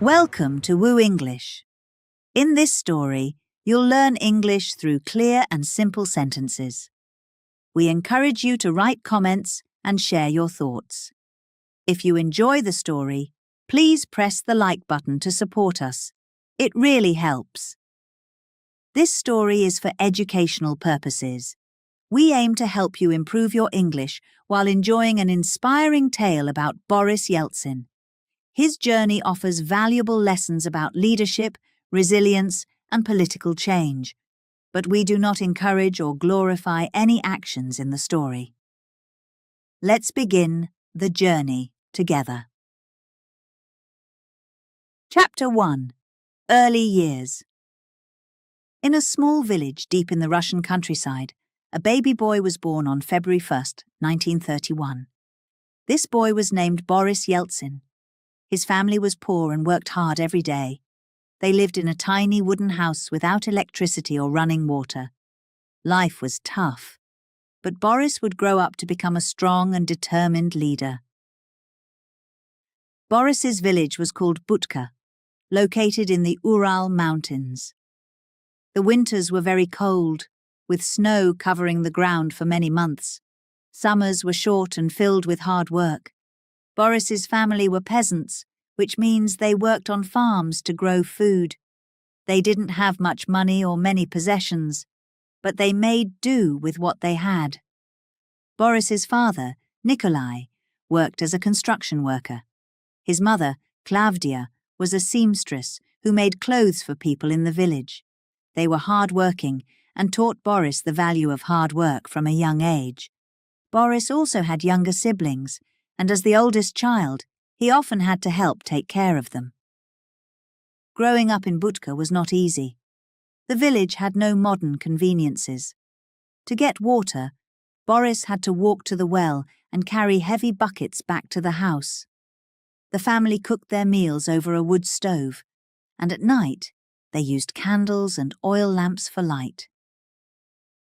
Welcome to Woo English. In this story, you'll learn English through clear and simple sentences. We encourage you to write comments and share your thoughts. If you enjoy the story, please press the like button to support us. It really helps. This story is for educational purposes. We aim to help you improve your English while enjoying an inspiring tale about Boris Yeltsin. His journey offers valuable lessons about leadership, resilience, and political change, but we do not encourage or glorify any actions in the story. Let's begin the journey together. Chapter 1. Early Years. In a small village deep in the Russian countryside, a baby boy was born on February 1st, 1931. This boy was named Boris Yeltsin. His family was poor and worked hard every day. They lived in a tiny wooden house without electricity or running water. Life was tough, but Boris would grow up to become a strong and determined leader. Boris's village was called Butka, located in the Ural Mountains. The winters were very cold, with snow covering the ground for many months. Summers were short and filled with hard work. Boris's family were peasants, which means they worked on farms to grow food. They didn't have much money or many possessions, but they made do with what they had. Boris's father, Nikolai, worked as a construction worker. His mother, Klavdia, was a seamstress who made clothes for people in the village. They were hard-working and taught Boris the value of hard work from a young age. Boris also had younger siblings, and as the oldest child, he often had to help take care of them. Growing up in Butka was not easy. The village had no modern conveniences. To get water, Boris had to walk to the well and carry heavy buckets back to the house. The family cooked their meals over a wood stove, and at night they used candles and oil lamps for light.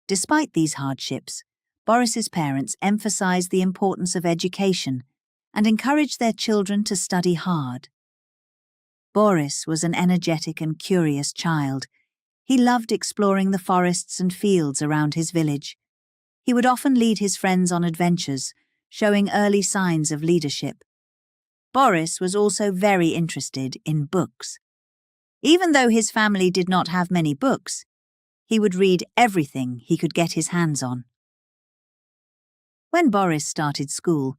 Despite these hardships, Boris's parents emphasized the importance of education and encouraged their children to study hard. Boris was an energetic and curious child. He loved exploring the forests and fields around his village. He would often lead his friends on adventures, showing early signs of leadership. Boris was also very interested in books. Even though his family did not have many books, he would read everything he could get his hands on. When Boris started school,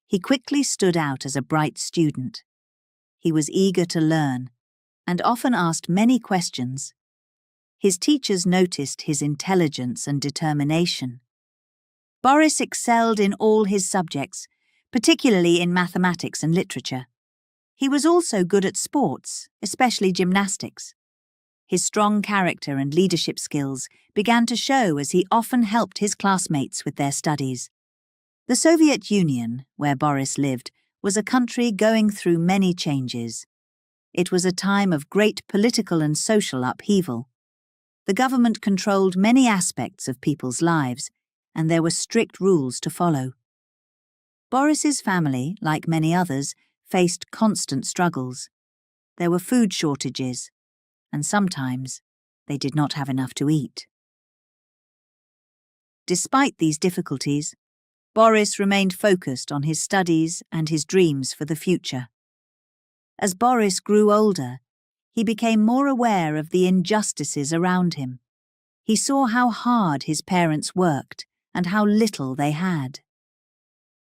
he quickly stood out as a bright student. He was eager to learn and often asked many questions. His teachers noticed his intelligence and determination. Boris excelled in all his subjects, particularly in mathematics and literature. He was also good at sports, especially gymnastics. His strong character and leadership skills began to show as he often helped his classmates with their studies. The Soviet Union, where Boris lived, was a country going through many changes. It was a time of great political and social upheaval. The government controlled many aspects of people's lives, and there were strict rules to follow. Boris's family, like many others, faced constant struggles. There were food shortages, and sometimes they did not have enough to eat. Despite these difficulties, Boris remained focused on his studies and his dreams for the future. As Boris grew older, he became more aware of the injustices around him. He saw how hard his parents worked and how little they had.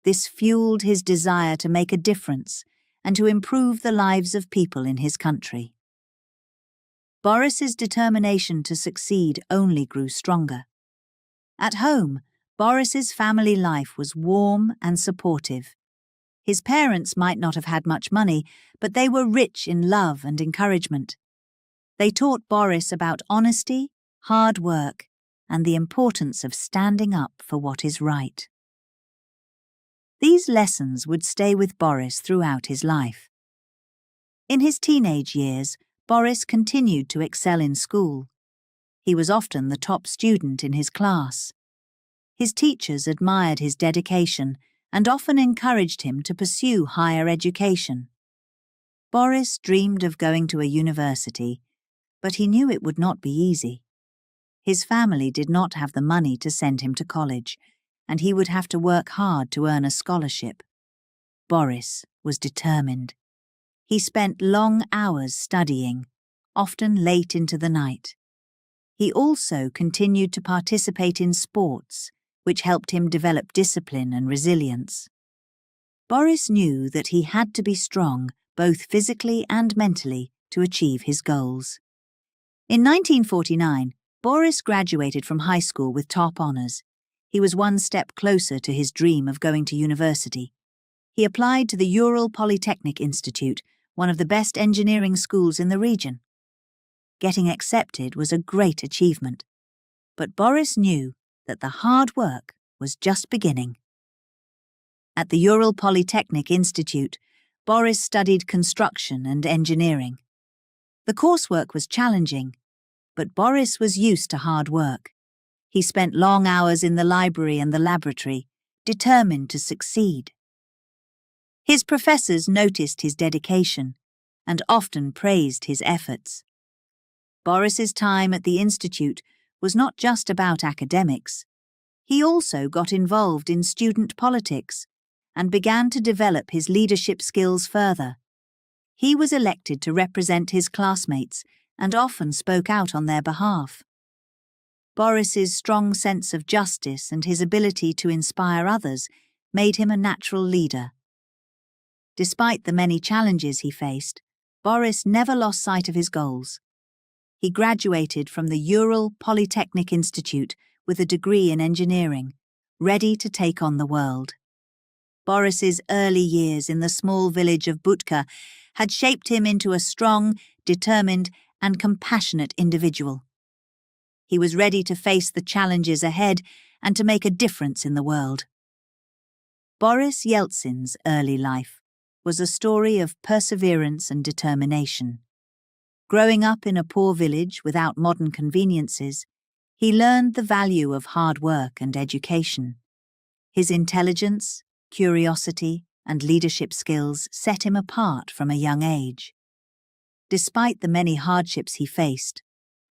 This fueled his desire to make a difference and to improve the lives of people in his country. Boris's determination to succeed only grew stronger. At home, Boris's family life was warm and supportive. His parents might not have had much money, but they were rich in love and encouragement. They taught Boris about honesty, hard work, and the importance of standing up for what is right. These lessons would stay with Boris throughout his life. In his teenage years, Boris continued to excel in school. He was often the top student in his class. His teachers admired his dedication and often encouraged him to pursue higher education. Boris dreamed of going to a university, but he knew it would not be easy. His family did not have the money to send him to college, and he would have to work hard to earn a scholarship. Boris was determined. He spent long hours studying, often late into the night. He also continued to participate in sports, which helped him develop discipline and resilience. Boris knew that he had to be strong, both physically and mentally, to achieve his goals. In 1949, Boris graduated from high school with top honors. He was one step closer to his dream of going to university. He applied to the Ural Polytechnic Institute, one of the best engineering schools in the region. Getting accepted was a great achievement, but Boris knew that the hard work was just beginning. At the Ural Polytechnic Institute, Boris studied construction and engineering. The coursework was challenging, but Boris was used to hard work. He spent long hours in the library and the laboratory, determined to succeed. His professors noticed his dedication and often praised his efforts. Boris's time at the institute was not just about academics. He also got involved in student politics and began to develop his leadership skills further. He was elected to represent his classmates and often spoke out on their behalf. Boris's strong sense of justice and his ability to inspire others made him a natural leader. Despite the many challenges he faced, Boris never lost sight of his goals. He graduated from the Ural Polytechnic Institute with a degree in engineering, ready to take on the world. Boris's early years in the small village of Butka had shaped him into a strong, determined, and compassionate individual. He was ready to face the challenges ahead and to make a difference in the world. Boris Yeltsin's early life was a story of perseverance and determination. Growing up in a poor village without modern conveniences, he learned the value of hard work and education. His intelligence, curiosity, and leadership skills set him apart from a young age. Despite the many hardships he faced,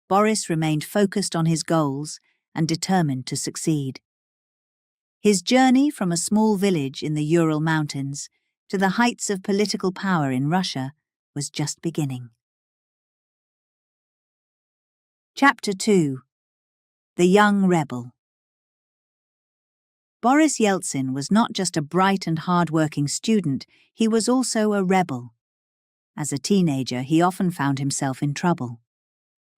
Boris remained focused on his goals and determined to succeed. His journey from a small village in the Ural Mountains to the heights of political power in Russia was just beginning. Chapter 2: The Young Rebel. Boris Yeltsin was not just a bright and hard-working student, he was also a rebel. As a teenager, he often found himself in trouble.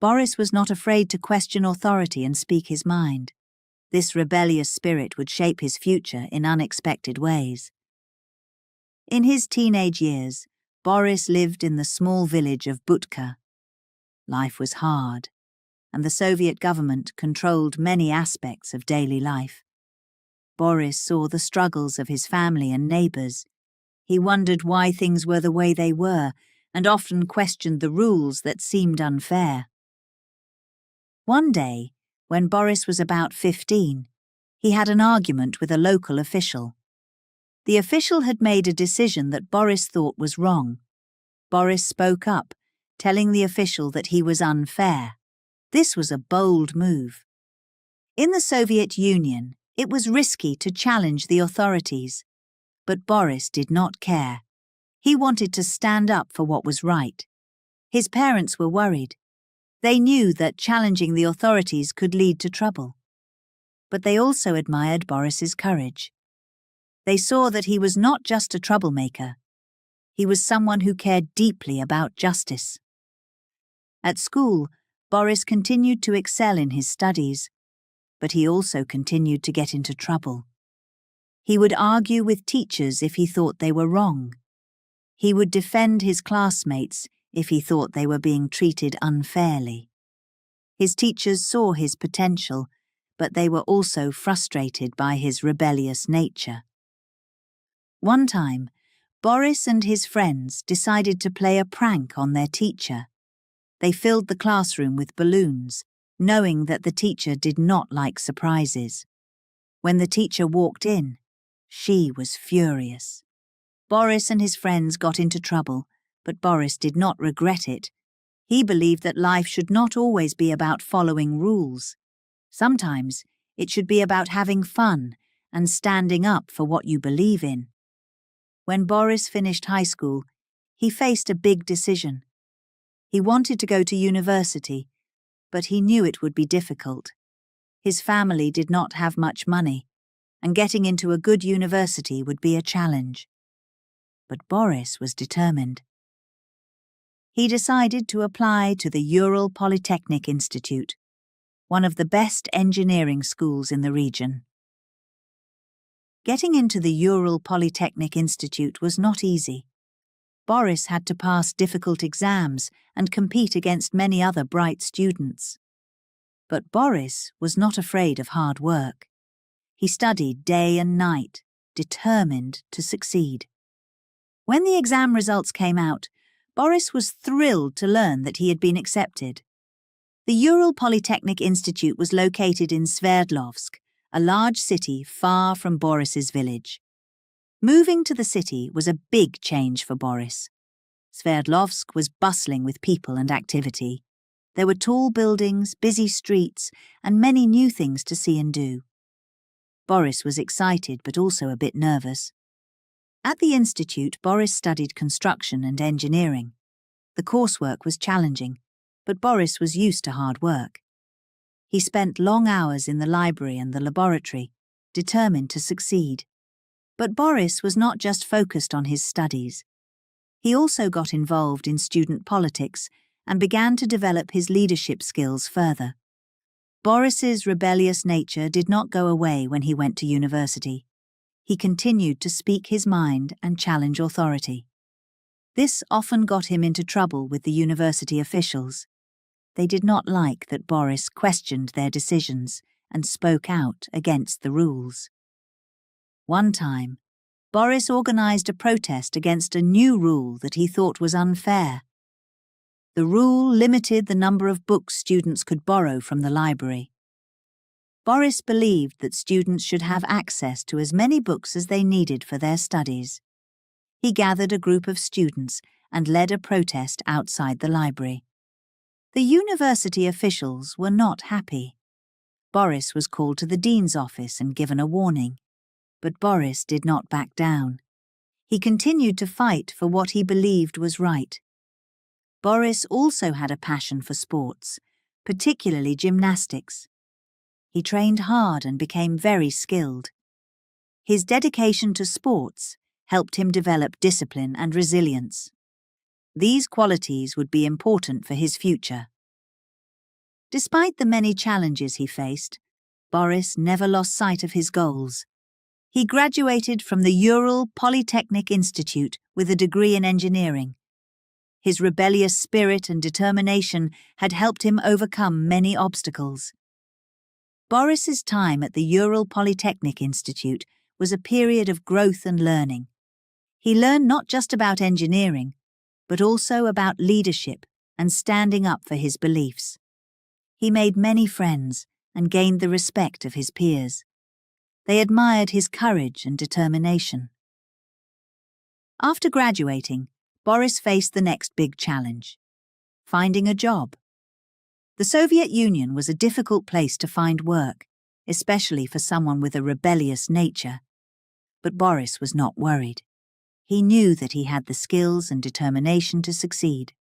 Boris was not afraid to question authority and speak his mind. This rebellious spirit would shape his future in unexpected ways. In his teenage years, Boris lived in the small village of Butka. Life was hard, and the Soviet government controlled many aspects of daily life. Boris saw the struggles of his family and neighbors. He wondered why things were the way they were, and often questioned the rules that seemed unfair. One day, when Boris was about 15, he had an argument with a local official. The official had made a decision that Boris thought was wrong. Boris spoke up, telling the official that he was unfair. This was a bold move. In the Soviet Union, it was risky to challenge the authorities, but Boris did not care. He wanted to stand up for what was right. His parents were worried. They knew that challenging the authorities could lead to trouble. But they also admired Boris's courage. They saw that he was not just a troublemaker. He was someone who cared deeply about justice. At school, Boris continued to excel in his studies, but he also continued to get into trouble. He would argue with teachers if he thought they were wrong. He would defend his classmates if he thought they were being treated unfairly. His teachers saw his potential, but they were also frustrated by his rebellious nature. One time, Boris and his friends decided to play a prank on their teacher. They filled the classroom with balloons, knowing that the teacher did not like surprises. When the teacher walked in, she was furious. Boris and his friends got into trouble, But Boris did not regret it. He believed that life should not always be about following rules. Sometimes it should be about having fun and standing up for what you believe in. When Boris finished high school, he faced a big decision. He wanted to go to university, but he knew it would be difficult. His family did not have much money, and getting into a good university would be a challenge. But Boris was determined. He decided to apply to the Ural Polytechnic Institute, one of the best engineering schools in the region. Getting into the Ural Polytechnic Institute was not easy. Boris had to pass difficult exams and compete against many other bright students. But Boris was not afraid of hard work. He studied day and night, determined to succeed. When the exam results came out, Boris was thrilled to learn that he had been accepted. The Ural Polytechnic Institute was located in Sverdlovsk, a large city far from Boris's village. Moving to the city was a big change for Boris. Sverdlovsk was bustling with people and activity. There were tall buildings, busy streets, and many new things to see and do. Boris was excited but also a bit nervous. At the institute, Boris studied construction and engineering. The coursework was challenging, but Boris was used to hard work. He spent long hours in the library and the laboratory, determined to succeed. But Boris was not just focused on his studies. He also got involved in student politics and began to develop his leadership skills further. Boris's rebellious nature did not go away when he went to university. He continued to speak his mind and challenge authority. This often got him into trouble with the university officials. They did not like that Boris questioned their decisions and spoke out against the rules. One time, Boris organized a protest against a new rule that he thought was unfair. The rule limited the number of books students could borrow from the library. Boris believed that students should have access to as many books as they needed for their studies. He gathered a group of students and led a protest outside the library. The university officials were not happy. Boris was called to the dean's office and given a warning. But Boris did not back down. He continued to fight for what he believed was right. Boris also had a passion for sports, particularly gymnastics. He trained hard and became very skilled. His dedication to sports helped him develop discipline and resilience. These qualities would be important for his future. Despite the many challenges he faced, Boris never lost sight of his goals. He graduated from the Ural Polytechnic Institute with a degree in engineering. His rebellious spirit and determination had helped him overcome many obstacles. Boris's time at the Ural Polytechnic Institute was a period of growth and learning. He learned not just about engineering, but also about leadership and standing up for his beliefs. He made many friends and gained the respect of his peers. They admired his courage and determination. After graduating, Boris faced the next big challenge: finding a job. The Soviet Union was a difficult place to find work, especially for someone with a rebellious nature. But Boris was not worried. He knew that he had the skills and determination to succeed.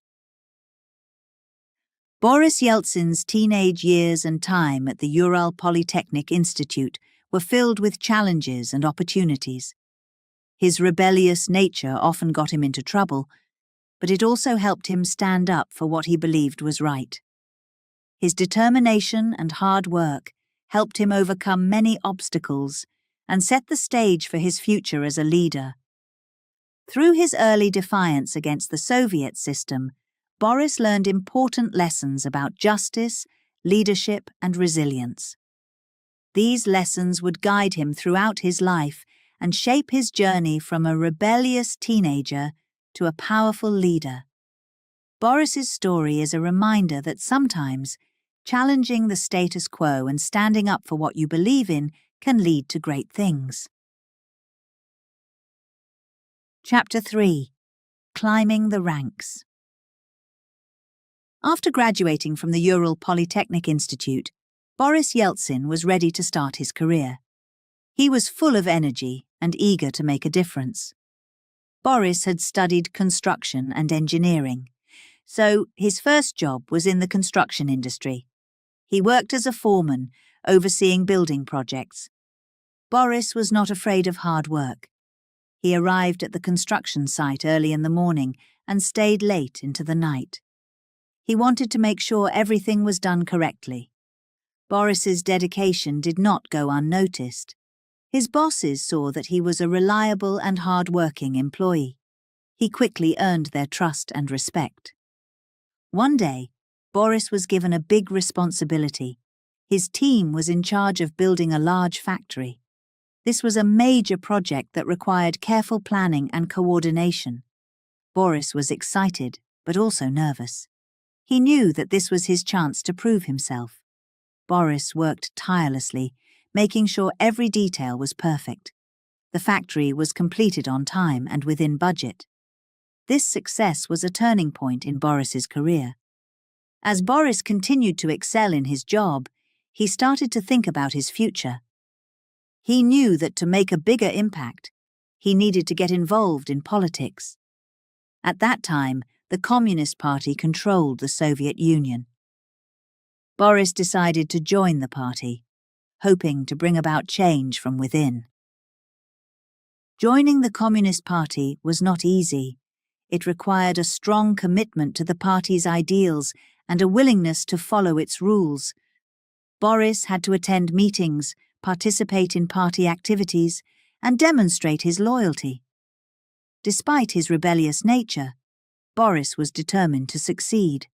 Boris Yeltsin's teenage years and time at the Ural Polytechnic Institute were filled with challenges and opportunities. His rebellious nature often got him into trouble, but it also helped him stand up for what he believed was right. His determination and hard work helped him overcome many obstacles and set the stage for his future as a leader. Through his early defiance against the Soviet system, Boris learned important lessons about justice, leadership, and resilience. These lessons would guide him throughout his life and shape his journey from a rebellious teenager to a powerful leader. Boris's story is a reminder that sometimes challenging the status quo and standing up for what you believe in can lead to great things. Chapter 3: climbing the ranks. After graduating from the Ural Polytechnic Institute, Boris Yeltsin was ready to start his career. He was full of energy and eager to make a difference. Boris had studied construction and engineering, so his first job was in the construction industry. He worked as a foreman, overseeing building projects. Boris was not afraid of hard work. He arrived at the construction site early in the morning and stayed late into the night. He wanted to make sure everything was done correctly. Boris's dedication did not go unnoticed. His bosses saw that he was a reliable and hard-working employee. He quickly earned their trust and respect. One day, Boris was given a big responsibility. His team was in charge of building a large factory. This was a major project that required careful planning and coordination. Boris was excited, but also nervous. He knew that this was his chance to prove himself. Boris worked tirelessly, making sure every detail was perfect. The factory was completed on time and within budget. This success was a turning point in Boris's career. As Boris continued to excel in his job, he started to think about his future. He knew that to make a bigger impact, he needed to get involved in politics. At that time, the Communist Party controlled the Soviet Union. Boris decided to join the party, hoping to bring about change from within. Joining the Communist Party was not easy. It required a strong commitment to the party's ideals and a willingness to follow its rules. Boris had to attend meetings, participate in party activities, and demonstrate his loyalty. Despite his rebellious nature, Boris was determined to succeed.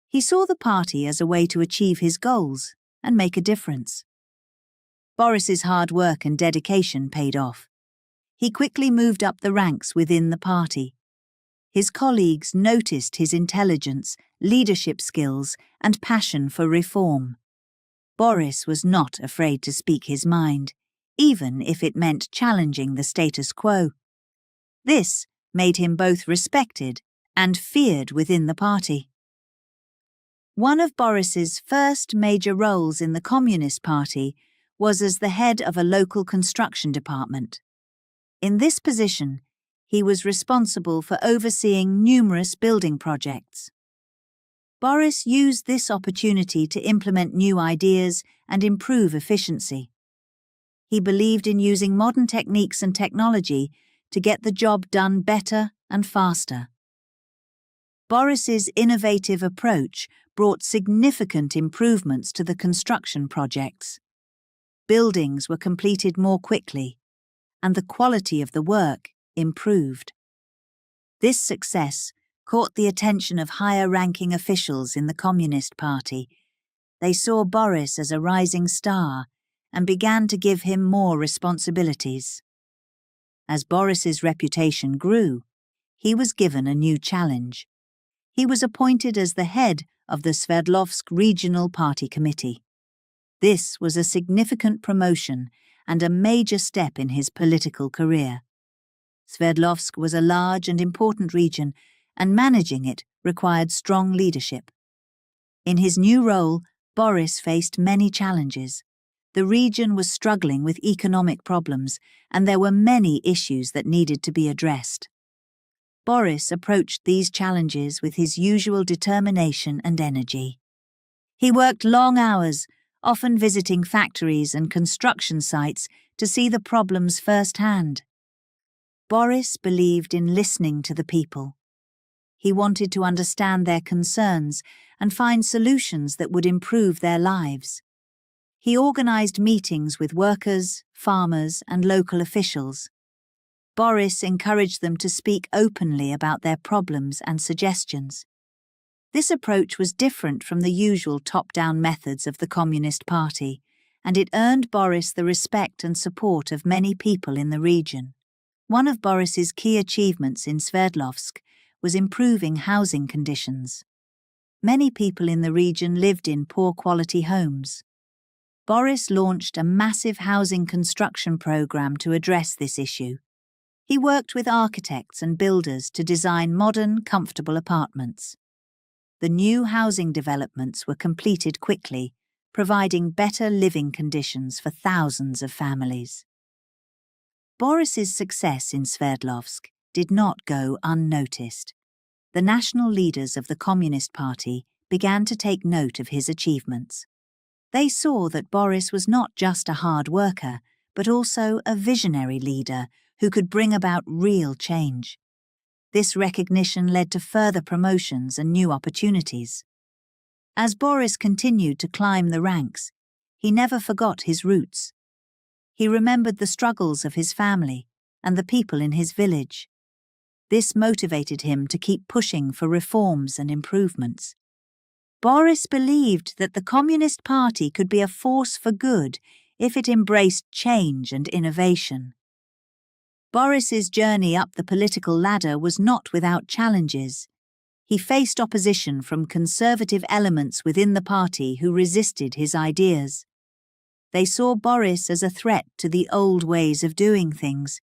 He saw the party as a way to achieve his goals and make a difference. Boris's hard work and dedication paid off. He quickly moved up the ranks within the party. His colleagues noticed his intelligence, leadership skills, and passion for reform. Boris was not afraid to speak his mind, even if it meant challenging the status quo. This made him both respected and feared within the party. One of Boris's first major roles in the Communist Party was as the head of a local construction department. In this position, he was responsible for overseeing numerous building projects. Boris used this opportunity to implement new ideas and improve efficiency. He believed in using modern techniques and technology to get the job done better and faster. Boris's innovative approach brought significant improvements to the construction projects. Buildings were completed more quickly, and the quality of the work improved. This success caught the attention of higher-ranking officials in the Communist Party. They saw Boris as a rising star and began to give him more responsibilities. As Boris's reputation grew, he was given a new challenge. He was appointed as the head of the Sverdlovsk Regional Party Committee. This was a significant promotion and a major step in his political career. Sverdlovsk was a large and important region, and managing it required strong leadership. In his new role, Boris faced many challenges. The region was struggling with economic problems, and there were many issues that needed to be addressed. Boris approached these challenges with his usual determination and energy. He worked long hours, often visiting factories and construction sites to see the problems firsthand. Boris believed in listening to the people. He wanted to understand their concerns and find solutions that would improve their lives. He organized meetings with workers, farmers, and local officials. Boris encouraged them to speak openly about their problems and suggestions. This approach was different from the usual top-down methods of the Communist Party, and it earned Boris the respect and support of many people in the region. One of Boris's key achievements in Sverdlovsk was improving housing conditions. Many people in the region lived in poor-quality homes. Boris launched a massive housing construction program to address this issue. He worked with architects and builders to design modern, comfortable apartments. The new housing developments were completed quickly, providing better living conditions for thousands of families. Boris's success in Sverdlovsk did not go unnoticed. The national leaders of the Communist Party began to take note of his achievements. They saw that Boris was not just a hard worker, but also a visionary leader who could bring about real change. This recognition led to further promotions and new opportunities. As Boris continued to climb the ranks, he never forgot his roots. He remembered the struggles of his family and the people in his village. This motivated him to keep pushing for reforms and improvements. Boris believed that the Communist Party could be a force for good if it embraced change and innovation. Boris's journey up the political ladder was not without challenges. He faced opposition from conservative elements within the party who resisted his ideas. They saw Boris as a threat to the old ways of doing things.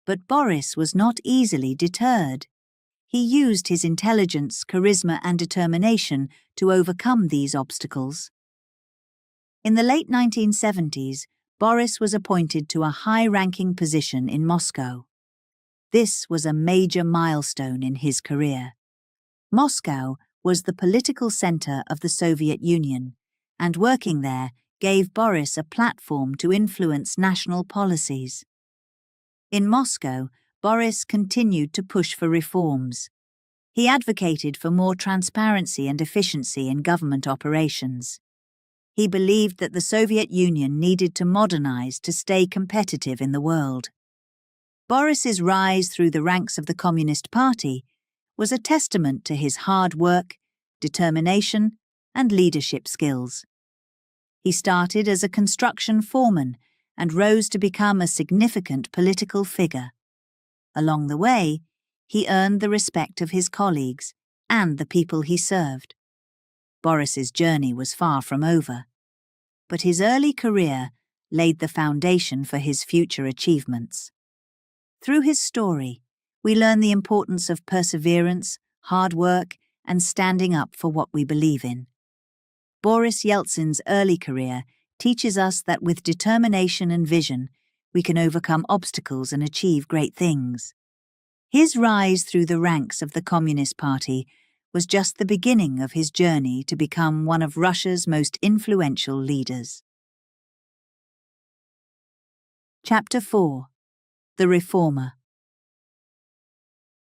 But Boris was not easily deterred. He used his intelligence, charisma, and determination to overcome these obstacles. In the late 1970s, Boris was appointed to a high-ranking position in Moscow. This was a major milestone in his career. Moscow was the political center of the Soviet Union, and working there gave Boris a platform to influence national policies. In Moscow, Boris continued to push for reforms. He advocated for more transparency and efficiency in government operations. He believed that the Soviet Union needed to modernize to stay competitive in the world. Boris's rise through the ranks of the Communist Party was a testament to his hard work, determination, and leadership skills. He started as a construction foreman and rose to become a significant political figure. Along the way, he earned the respect of his colleagues and the people he served. Boris's journey was far from over, but his early career laid the foundation for his future achievements. Through his story, we learn the importance of perseverance, hard work, and standing up for what we believe in. Boris Yeltsin's early career teaches us that with determination and vision, we can overcome obstacles and achieve great things. His rise through the ranks of the Communist Party was just the beginning of his journey to become one of Russia's most influential leaders. Chapter 4. The Reformer.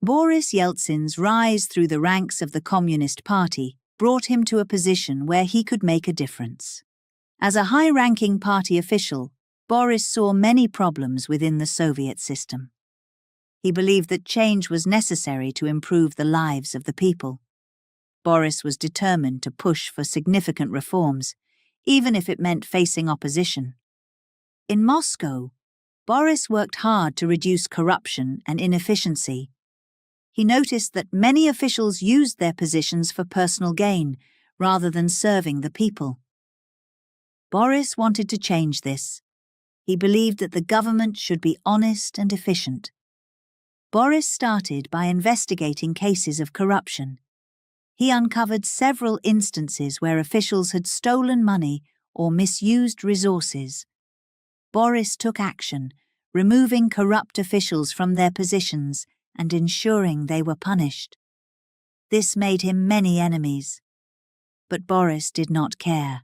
Boris Yeltsin's rise through the ranks of the Communist Party brought him to a position where he could make a difference. As a high-ranking party official, Boris saw many problems within the Soviet system. He believed that change was necessary to improve the lives of the people. Boris was determined to push for significant reforms, even if it meant facing opposition. In Moscow, Boris worked hard to reduce corruption and inefficiency. He noticed that many officials used their positions for personal gain rather than serving the people. Boris wanted to change this. He believed that the government should be honest and efficient. Boris started by investigating cases of corruption. He uncovered several instances where officials had stolen money or misused resources. Boris took action, removing corrupt officials from their positions and ensuring they were punished. This made him many enemies. But Boris did not care.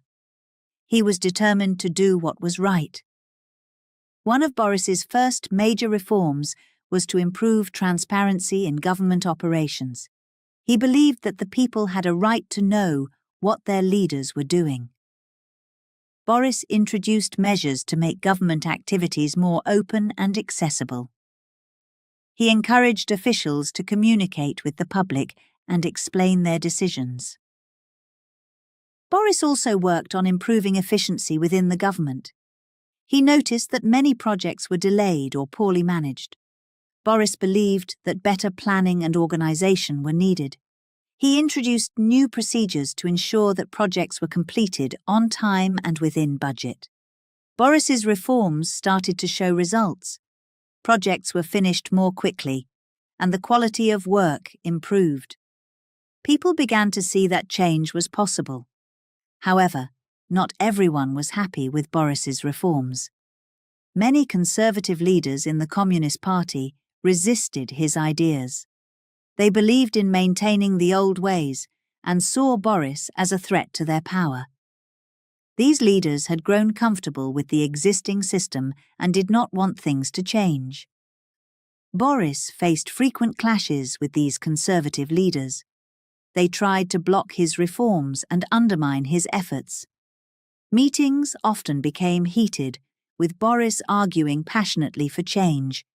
He was determined to do what was right. One of Boris's first major reforms was to improve transparency in government operations. He believed that the people had a right to know what their leaders were doing. Boris introduced measures to make government activities more open and accessible. He encouraged officials to communicate with the public and explain their decisions. Boris also worked on improving efficiency within the government. He noticed that many projects were delayed or poorly managed. Boris believed that better planning and organization were needed. He introduced new procedures to ensure that projects were completed on time and within budget. Boris's reforms started to show results. Projects were finished more quickly, and the quality of work improved. People began to see that change was possible. However, not everyone was happy with Boris's reforms. Many conservative leaders in the Communist Party resisted his ideas. They believed in maintaining the old ways and saw Boris as a threat to their power. These leaders had grown comfortable with the existing system and did not want things to change. Boris faced frequent clashes with these conservative leaders. They tried to block his reforms and undermine his efforts. Meetings often became heated, with Boris arguing passionately for change.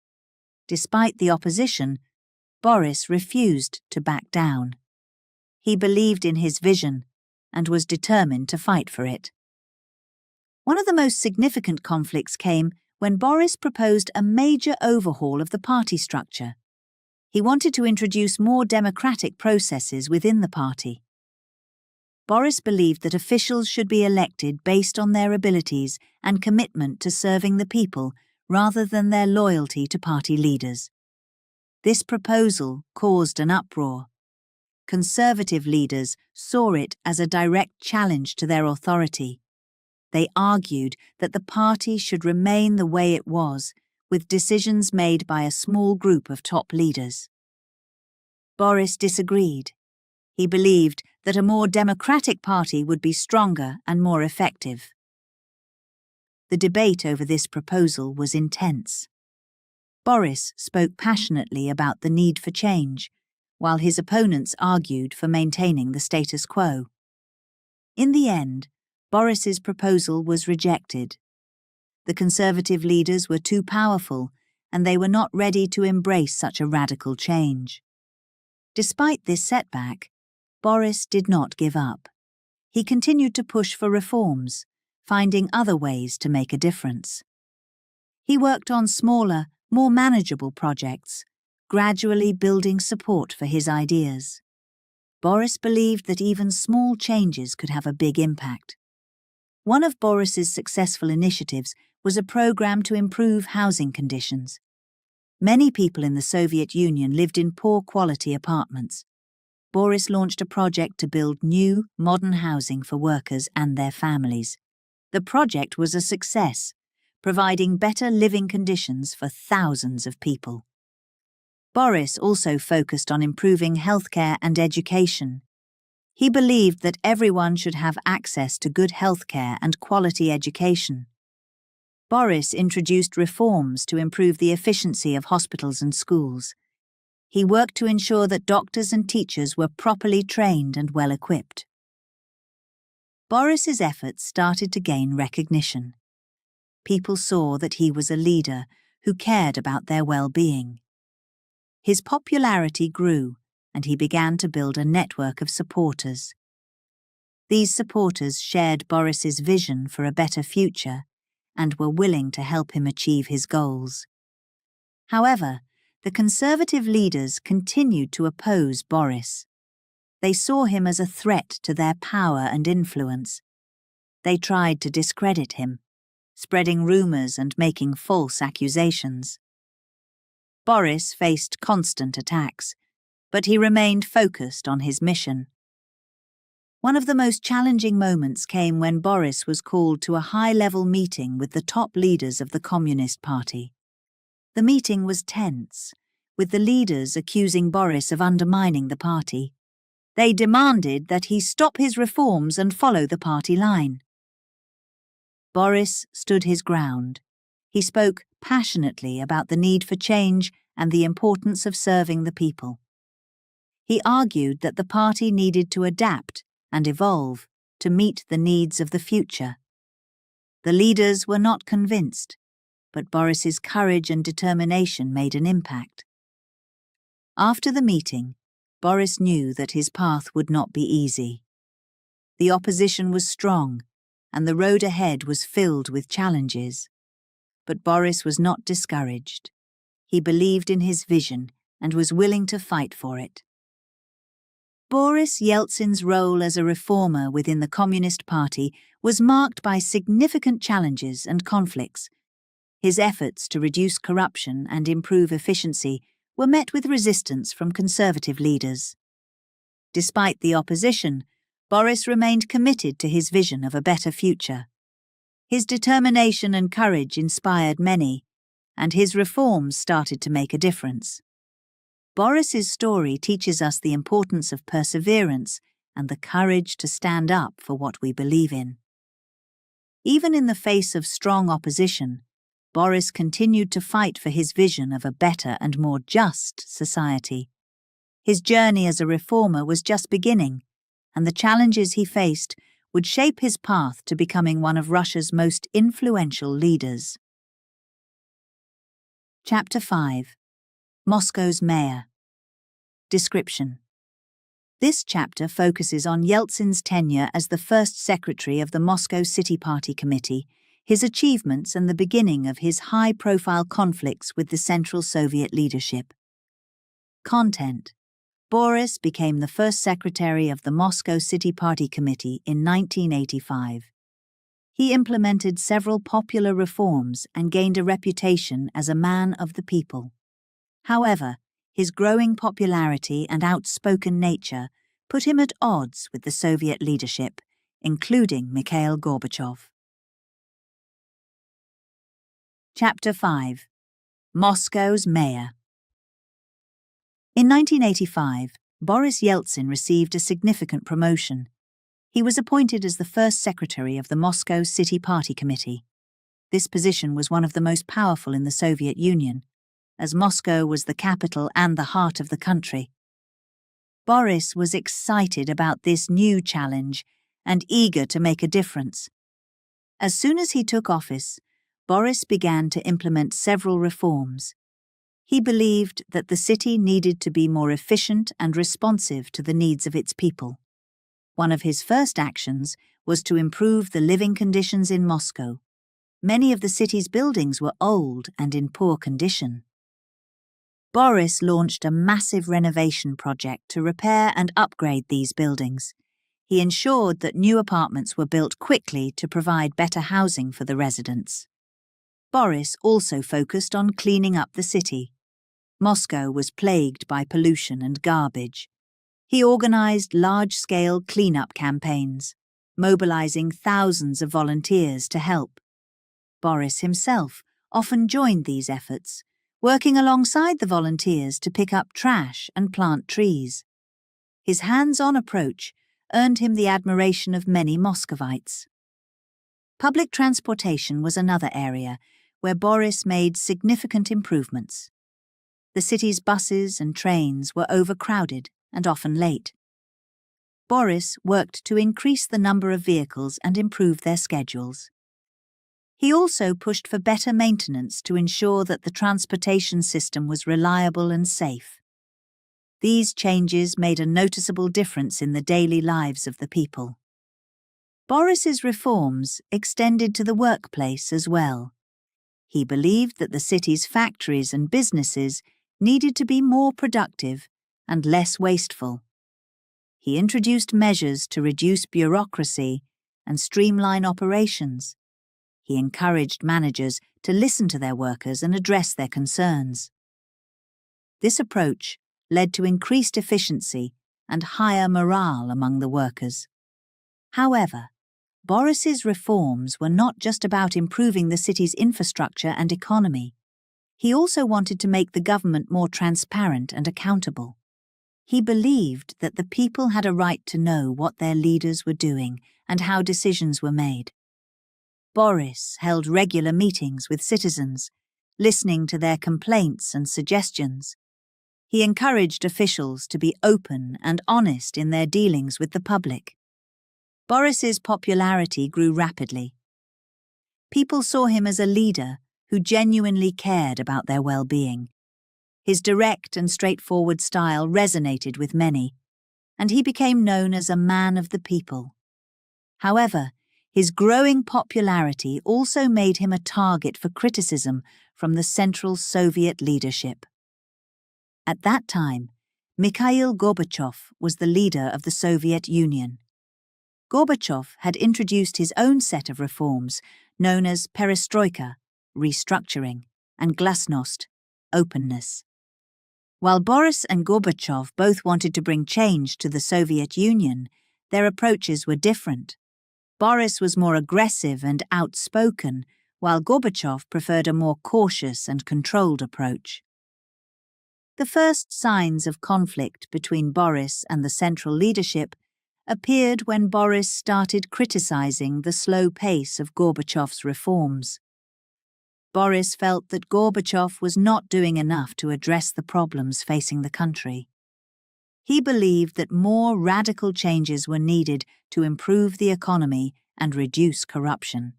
Despite the opposition, Boris refused to back down. He believed in his vision and was determined to fight for it. One of the most significant conflicts came when Boris proposed a major overhaul of the party structure. He wanted to introduce more democratic processes within the party. Boris believed that officials should be elected based on their abilities and commitment to serving the people rather than their loyalty to party leaders. This proposal caused an uproar. Conservative leaders saw it as a direct challenge to their authority. They argued that the party should remain the way it was, with decisions made by a small group of top leaders. Boris disagreed. He believed that a more democratic party would be stronger and more effective. The debate over this proposal was intense. Boris spoke passionately about the need for change, while his opponents argued for maintaining the status quo. In the end, Boris's proposal was rejected. The conservative leaders were too powerful, and they were not ready to embrace such a radical change. Despite this setback, Boris did not give up. He continued to push for reforms, finding other ways to make a difference. He worked on smaller, more manageable projects, gradually building support for his ideas. Boris believed that even small changes could have a big impact. One of Boris's successful initiatives was a program to improve housing conditions. Many people in the Soviet Union lived in poor-quality apartments. Boris launched a project to build new, modern housing for workers and their families. The project was a success, providing better living conditions for thousands of people. Boris also focused on improving healthcare and education. He believed that everyone should have access to good healthcare and quality education. Boris introduced reforms to improve the efficiency of hospitals and schools. He worked to ensure that doctors and teachers were properly trained and well-equipped. Boris's efforts started to gain recognition. People saw that he was a leader who cared about their well-being. His popularity grew, and he began to build a network of supporters. These supporters shared Boris's vision for a better future and were willing to help him achieve his goals. However, the conservative leaders continued to oppose Boris. They saw him as a threat to their power and influence. They tried to discredit him, spreading rumors and making false accusations. Boris faced constant attacks, but he remained focused on his mission. One of the most challenging moments came when Boris was called to a high-level meeting with the top leaders of the Communist Party. The meeting was tense, with the leaders accusing Boris of undermining the party. They demanded that he stop his reforms and follow the party line. Boris stood his ground. He spoke passionately about the need for change and the importance of serving the people. He argued that the party needed to adapt and evolve to meet the needs of the future. The leaders were not convinced, but Boris's courage and determination made an impact. After the meeting, Boris knew that his path would not be easy. The opposition was strong, and the road ahead was filled with challenges. But Boris was not discouraged. He believed in his vision and was willing to fight for it. Boris Yeltsin's role as a reformer within the Communist Party was marked by significant challenges and conflicts. His efforts to reduce corruption and improve efficiency were met with resistance from conservative leaders. Despite the opposition, Boris remained committed to his vision of a better future. His determination and courage inspired many, and his reforms started to make a difference. Boris's story teaches us the importance of perseverance and the courage to stand up for what we believe in. Even in the face of strong opposition, Boris continued to fight for his vision of a better and more just society. His journey as a reformer was just beginning, and the challenges he faced would shape his path to becoming one of Russia's most influential leaders. Chapter 5. Moscow's Mayor. Description. This chapter focuses on Yeltsin's tenure as the first secretary of the Moscow City Party Committee, his achievements and the beginning of his high-profile conflicts with the Central Soviet leadership. Content. Boris became the first secretary of the Moscow City Party Committee in 1985. He implemented several popular reforms and gained a reputation as a man of the people. However, his growing popularity and outspoken nature put him at odds with the Soviet leadership, including Mikhail Gorbachev. Chapter 5. Moscow's Mayor. In 1985, Boris Yeltsin received a significant promotion. He was appointed as the first secretary of the Moscow City Party Committee. This position was one of the most powerful in the Soviet Union, as Moscow was the capital and the heart of the country. Boris was excited about this new challenge and eager to make a difference. As soon as he took office, Boris began to implement several reforms. He believed that the city needed to be more efficient and responsive to the needs of its people. One of his first actions was to improve the living conditions in Moscow. Many of the city's buildings were old and in poor condition. Boris launched a massive renovation project to repair and upgrade these buildings. He ensured that new apartments were built quickly to provide better housing for the residents. Boris also focused on cleaning up the city. Moscow was plagued by pollution and garbage. He organized large-scale cleanup campaigns, mobilizing thousands of volunteers to help. Boris himself often joined these efforts, working alongside the volunteers to pick up trash and plant trees. His hands-on approach earned him the admiration of many Muscovites. Public transportation was another area where Boris made significant improvements. The city's buses and trains were overcrowded and often late. Boris worked to increase the number of vehicles and improve their schedules. He also pushed for better maintenance to ensure that the transportation system was reliable and safe. These changes made a noticeable difference in the daily lives of the people. Boris's reforms extended to the workplace as well. He believed that the city's factories and businesses needed to be more productive and less wasteful. He introduced measures to reduce bureaucracy and streamline operations. He encouraged managers to listen to their workers and address their concerns. This approach led to increased efficiency and higher morale among the workers. However, Boris's reforms were not just about improving the city's infrastructure and economy. He also wanted to make the government more transparent and accountable. He believed that the people had a right to know what their leaders were doing and how decisions were made. Boris held regular meetings with citizens, listening to their complaints and suggestions. He encouraged officials to be open and honest in their dealings with the public. Boris's popularity grew rapidly. People saw him as a leader who genuinely cared about their well-being. His direct and straightforward style resonated with many, and he became known as a man of the people. However, his growing popularity also made him a target for criticism from the Central Soviet leadership. At that time, Mikhail Gorbachev was the leader of the Soviet Union. Gorbachev had introduced his own set of reforms, known as perestroika, restructuring, and glasnost, openness. While Boris and Gorbachev both wanted to bring change to the Soviet Union, their approaches were different. Boris was more aggressive and outspoken, while Gorbachev preferred a more cautious and controlled approach. The first signs of conflict between Boris and the central leadership appeared when Boris started criticizing the slow pace of Gorbachev's reforms. Boris felt that Gorbachev was not doing enough to address the problems facing the country. He believed that more radical changes were needed to improve the economy and reduce corruption.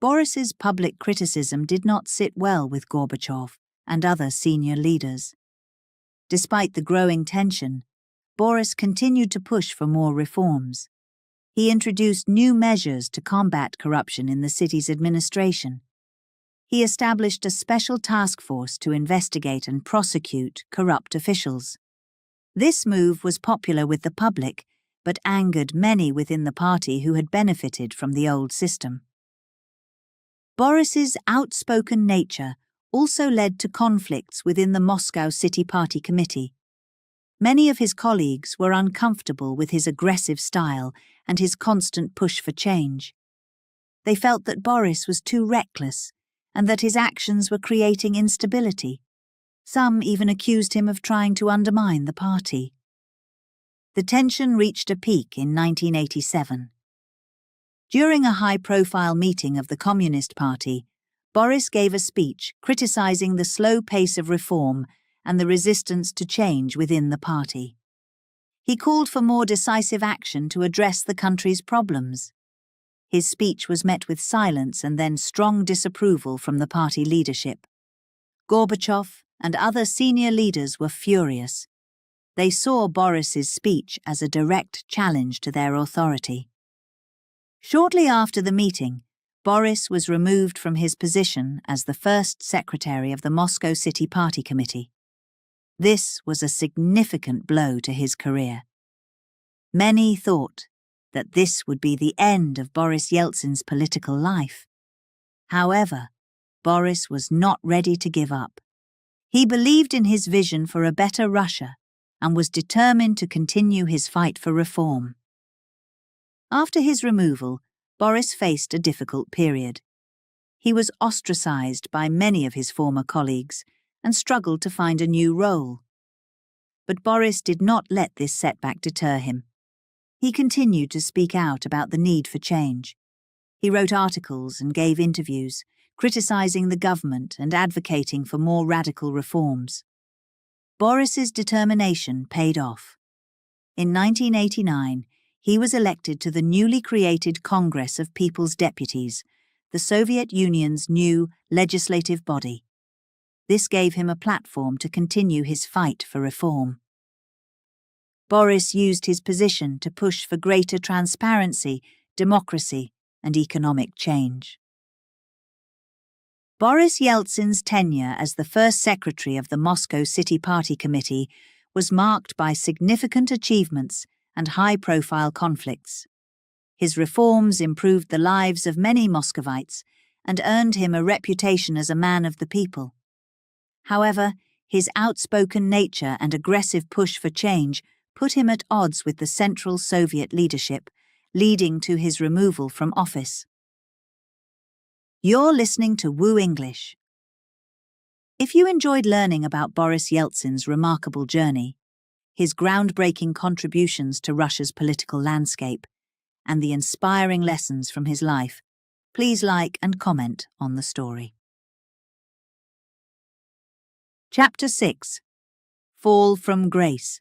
Boris's public criticism did not sit well with Gorbachev and other senior leaders. Despite the growing tension, Boris continued to push for more reforms. He introduced new measures to combat corruption in the city's administration. He established a special task force to investigate and prosecute corrupt officials. This move was popular with the public, but angered many within the party who had benefited from the old system. Boris's outspoken nature also led to conflicts within the Moscow City Party Committee. Many of his colleagues were uncomfortable with his aggressive style and his constant push for change. They felt that Boris was too reckless and that his actions were creating instability. Some even accused him of trying to undermine the party. The tension reached a peak in 1987. During a high-profile meeting of the Communist Party, Boris gave a speech criticizing the slow pace of reform and the resistance to change within the party. He called for more decisive action to address the country's problems. His speech was met with silence and then strong disapproval from the party leadership. Gorbachev and other senior leaders were furious. They saw Boris's speech as a direct challenge to their authority. Shortly after the meeting, Boris was removed from his position as the first secretary of the Moscow City Party Committee. This was a significant blow to his career. Many thought that this would be the end of Boris Yeltsin's political life. However, Boris was not ready to give up. He believed in his vision for a better Russia and was determined to continue his fight for reform. After his removal, Boris faced a difficult period. He was ostracized by many of his former colleagues and struggled to find a new role. But Boris did not let this setback deter him. He continued to speak out about the need for change. He wrote articles and gave interviews, criticizing the government and advocating for more radical reforms. Boris's determination paid off. In 1989, he was elected to the newly created Congress of People's Deputies, the Soviet Union's new legislative body. This gave him a platform to continue his fight for reform. Boris used his position to push for greater transparency, democracy, and economic change. Boris Yeltsin's tenure as the first secretary of the Moscow City Party Committee was marked by significant achievements and high-profile conflicts. His reforms improved the lives of many Muscovites and earned him a reputation as a man of the people. However, his outspoken nature and aggressive push for change put him at odds with the Central Soviet leadership, leading to his removal from office. You're listening to Woo English. If you enjoyed learning about Boris Yeltsin's remarkable journey, his groundbreaking contributions to Russia's political landscape, and the inspiring lessons from his life, please like and comment on the story. Chapter 6. Fall from Grace.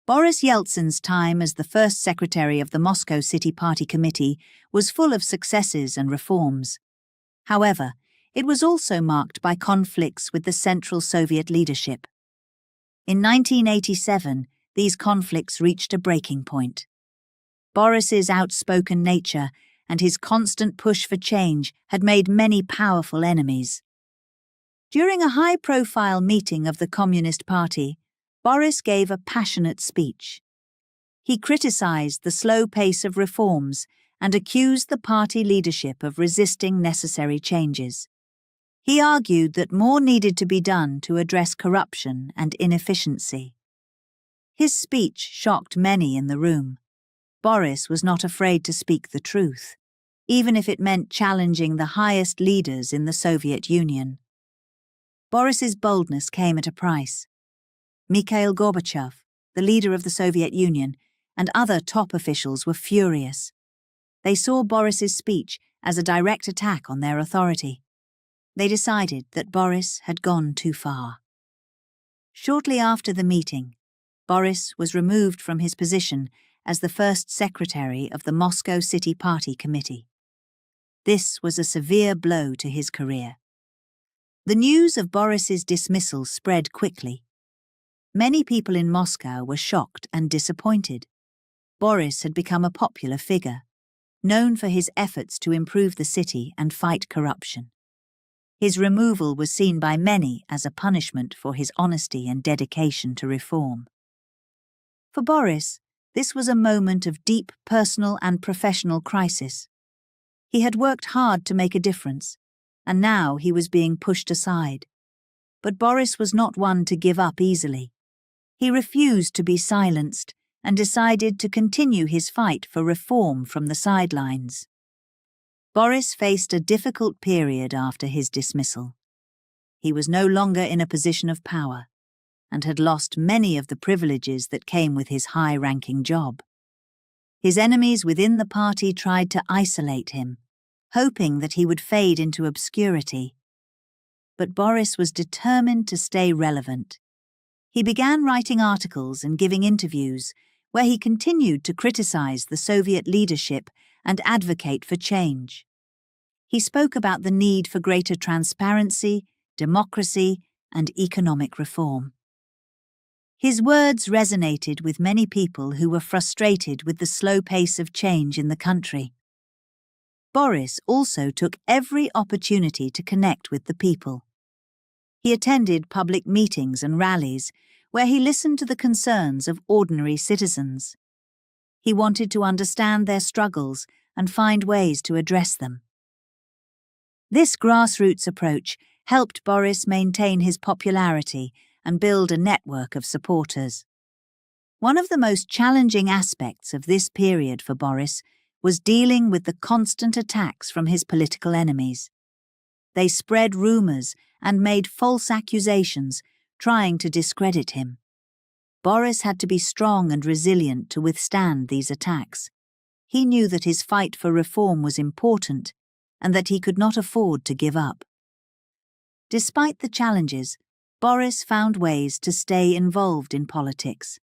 Boris Yeltsin's time as the first secretary of the Moscow City Party Committee was full of successes and reforms. However, it was also marked by conflicts with the Central Soviet leadership. In 1987, these conflicts reached a breaking point. Boris's outspoken nature and his constant push for change had made many powerful enemies. During a high-profile meeting of the Communist Party, Boris gave a passionate speech. He criticized the slow pace of reforms and accused the party leadership of resisting necessary changes. He argued that more needed to be done to address corruption and inefficiency. His speech shocked many in the room. Boris was not afraid to speak the truth, even if it meant challenging the highest leaders in the Soviet Union. Boris's boldness came at a price. Mikhail Gorbachev, the leader of the Soviet Union, and other top officials were furious. They saw Boris's speech as a direct attack on their authority. They decided that Boris had gone too far. Shortly after the meeting, Boris was removed from his position as the first secretary of the Moscow City Party Committee. This was a severe blow to his career. The news of Boris's dismissal spread quickly. Many people in Moscow were shocked and disappointed. Boris had become a popular figure, known for his efforts to improve the city and fight corruption. His removal was seen by many as a punishment for his honesty and dedication to reform. For Boris, this was a moment of deep personal and professional crisis. He had worked hard to make a difference, and now he was being pushed aside. But Boris was not one to give up easily. He refused to be silenced and decided to continue his fight for reform from the sidelines. Boris faced a difficult period after his dismissal. He was no longer in a position of power and had lost many of the privileges that came with his high-ranking job. His enemies within the party tried to isolate him, hoping that he would fade into obscurity. But Boris was determined to stay relevant. He began writing articles and giving interviews where he continued to criticize the Soviet leadership and advocate for change. He spoke about the need for greater transparency, democracy, and economic reform. His words resonated with many people who were frustrated with the slow pace of change in the country. Boris also took every opportunity to connect with the people. He attended public meetings and rallies where he listened to the concerns of ordinary citizens. He wanted to understand their struggles and find ways to address them. This grassroots approach helped Boris maintain his popularity and build a network of supporters. One of the most challenging aspects of this period for Boris was dealing with the constant attacks from his political enemies. They spread rumors and made false accusations, trying to discredit him. Boris had to be strong and resilient to withstand these attacks. He knew that his fight for reform was important and that he could not afford to give up. Despite the challenges, Boris found ways to stay involved in politics.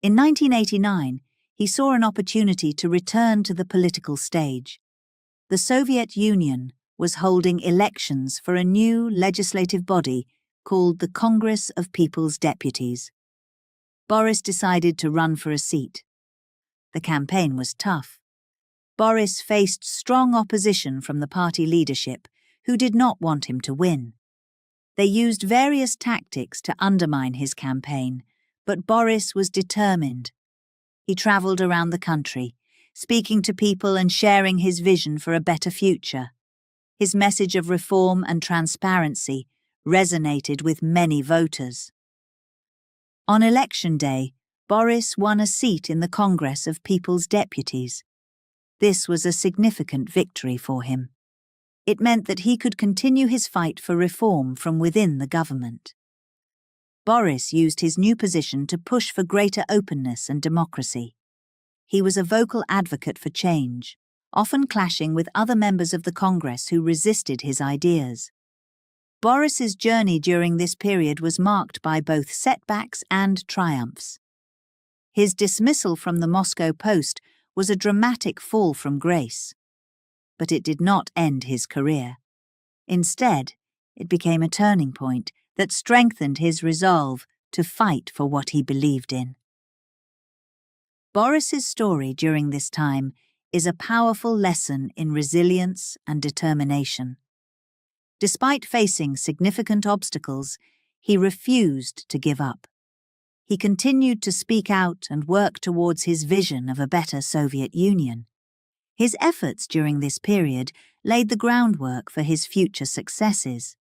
In 1989, he saw an opportunity to return to the political stage. The Soviet Union was holding elections for a new legislative body called the Congress of People's Deputies. Boris decided to run for a seat. The campaign was tough. Boris faced strong opposition from the party leadership, who did not want him to win. They used various tactics to undermine his campaign, but Boris was determined. He travelled around the country, speaking to people and sharing his vision for a better future. His message of reform and transparency resonated with many voters. On election day, Boris won a seat in the Congress of People's Deputies. This was a significant victory for him. It meant that he could continue his fight for reform from within the government. Boris used his new position to push for greater openness and democracy. He was a vocal advocate for change, often clashing with other members of the Congress who resisted his ideas. Boris's journey during this period was marked by both setbacks and triumphs. His dismissal from the Moscow Post was a dramatic fall from grace. But it did not end his career. Instead, it became a turning point that strengthened his resolve to fight for what he believed in. Boris's story during this time is a powerful lesson in resilience and determination. Despite facing significant obstacles, he refused to give up. He continued to speak out and work towards his vision of a better Soviet Union. His efforts during this period laid the groundwork for his future successes.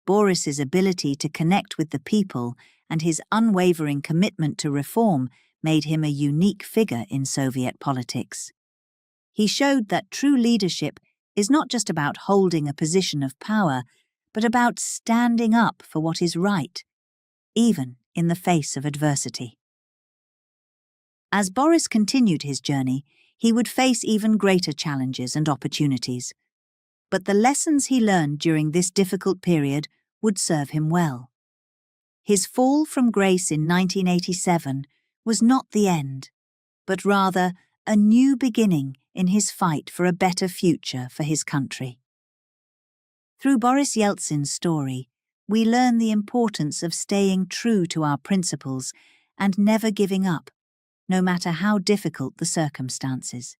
Boris's ability to connect with the people and his unwavering commitment to reform made him a unique figure in Soviet politics. He showed that true leadership is not just about holding a position of power, but about standing up for what is right, even in the face of adversity. As Boris continued his journey, he would face even greater challenges and opportunities. But the lessons he learned during this difficult period would serve him well. His fall from grace in 1987 was not the end, but rather a new beginning in his fight for a better future for his country. Through Boris Yeltsin's story, we learn the importance of staying true to our principles and never giving up, no matter how difficult the circumstances.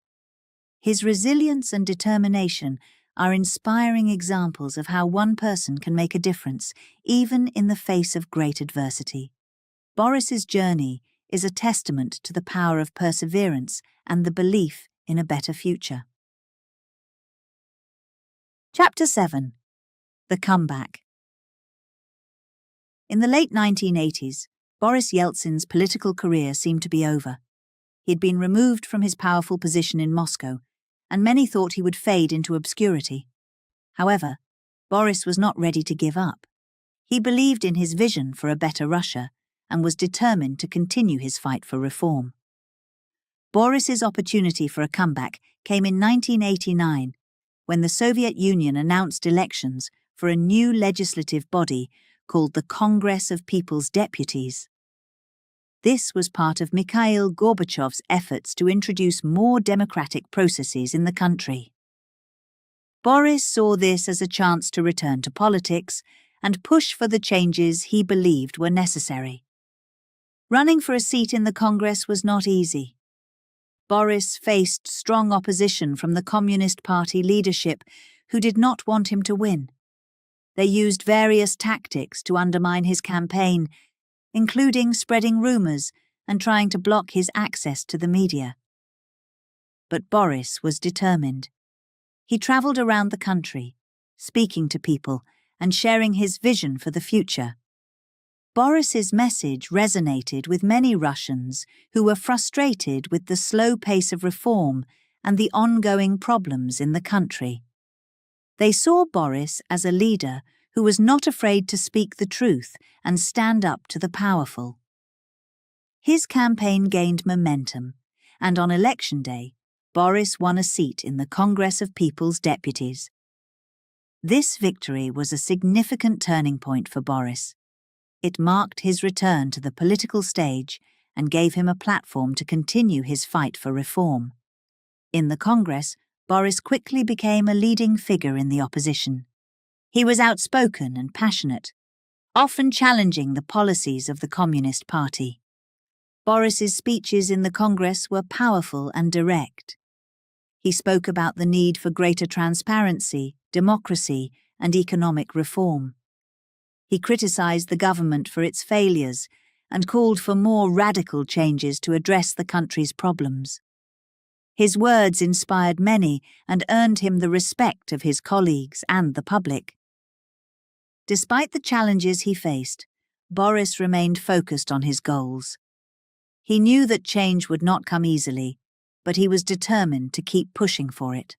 His resilience and determination are inspiring examples of how one person can make a difference, even in the face of great adversity. Boris's journey is a testament to the power of perseverance and the belief in a better future. Chapter 7. The Comeback. In the late 1980s, Boris Yeltsin's political career seemed to be over. He had been removed from his powerful position in Moscow, and many thought he would fade into obscurity. However, Boris was not ready to give up. He believed in his vision for a better Russia and was determined to continue his fight for reform. Boris's opportunity for a comeback came in 1989, when the Soviet Union announced elections for a new legislative body called the Congress of People's Deputies. This was part of Mikhail Gorbachev's efforts to introduce more democratic processes in the country. Boris saw this as a chance to return to politics and push for the changes he believed were necessary. Running for a seat in the Congress was not easy. Boris faced strong opposition from the Communist Party leadership, who did not want him to win. They used various tactics to undermine his campaign, including spreading rumours and trying to block his access to the media. But Boris was determined. He travelled around the country, speaking to people and sharing his vision for the future. Boris's message resonated with many Russians who were frustrated with the slow pace of reform and the ongoing problems in the country. They saw Boris as a leader who was not afraid to speak the truth and stand up to the powerful. His campaign gained momentum, and on election day, Boris won a seat in the Congress of People's Deputies. This victory was a significant turning point for Boris. It marked his return to the political stage and gave him a platform to continue his fight for reform. In the Congress, Boris quickly became a leading figure in the opposition. He was outspoken and passionate, often challenging the policies of the Communist Party. Boris's speeches in the Congress were powerful and direct. He spoke about the need for greater transparency, democracy, and economic reform. He criticized the government for its failures and called for more radical changes to address the country's problems. His words inspired many and earned him the respect of his colleagues and the public. Despite the challenges he faced, Boris remained focused on his goals. He knew that change would not come easily, but he was determined to keep pushing for it.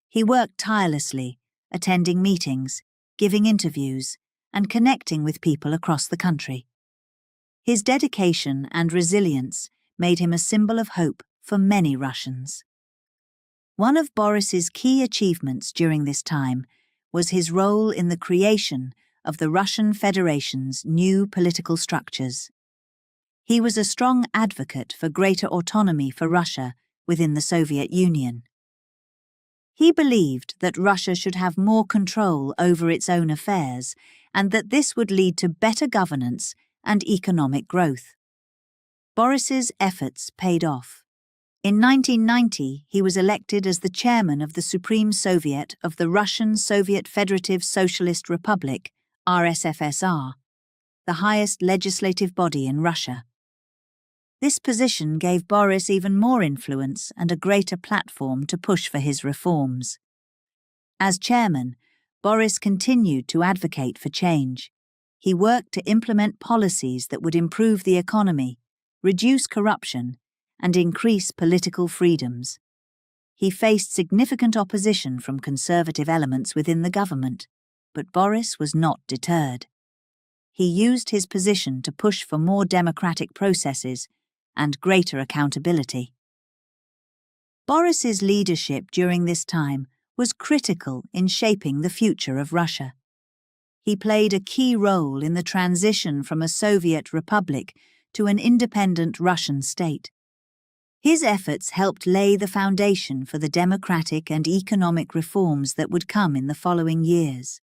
He worked tirelessly, attending meetings, giving interviews, and connecting with people across the country. His dedication and resilience made him a symbol of hope for many Russians. One of Boris's key achievements during this time was his role in the creation of the Russian Federation's new political structures. He was a strong advocate for greater autonomy for Russia within the Soviet Union. He believed that Russia should have more control over its own affairs and that this would lead to better governance and economic growth. Boris's efforts paid off. In 1990, he was elected as the chairman of the Supreme Soviet of the Russian Soviet Federative Socialist Republic, RSFSR, the highest legislative body in Russia. This position gave Boris even more influence and a greater platform to push for his reforms. As chairman, Boris continued to advocate for change. He worked to implement policies that would improve the economy, reduce corruption, and increase political freedoms. He faced significant opposition from conservative elements within the government, but Boris was not deterred. He used his position to push for more democratic processes and greater accountability. Boris's leadership during this time was critical in shaping the future of Russia. He played a key role in the transition from a Soviet republic to an independent Russian state. His efforts helped lay the foundation for the democratic and economic reforms that would come in the following years.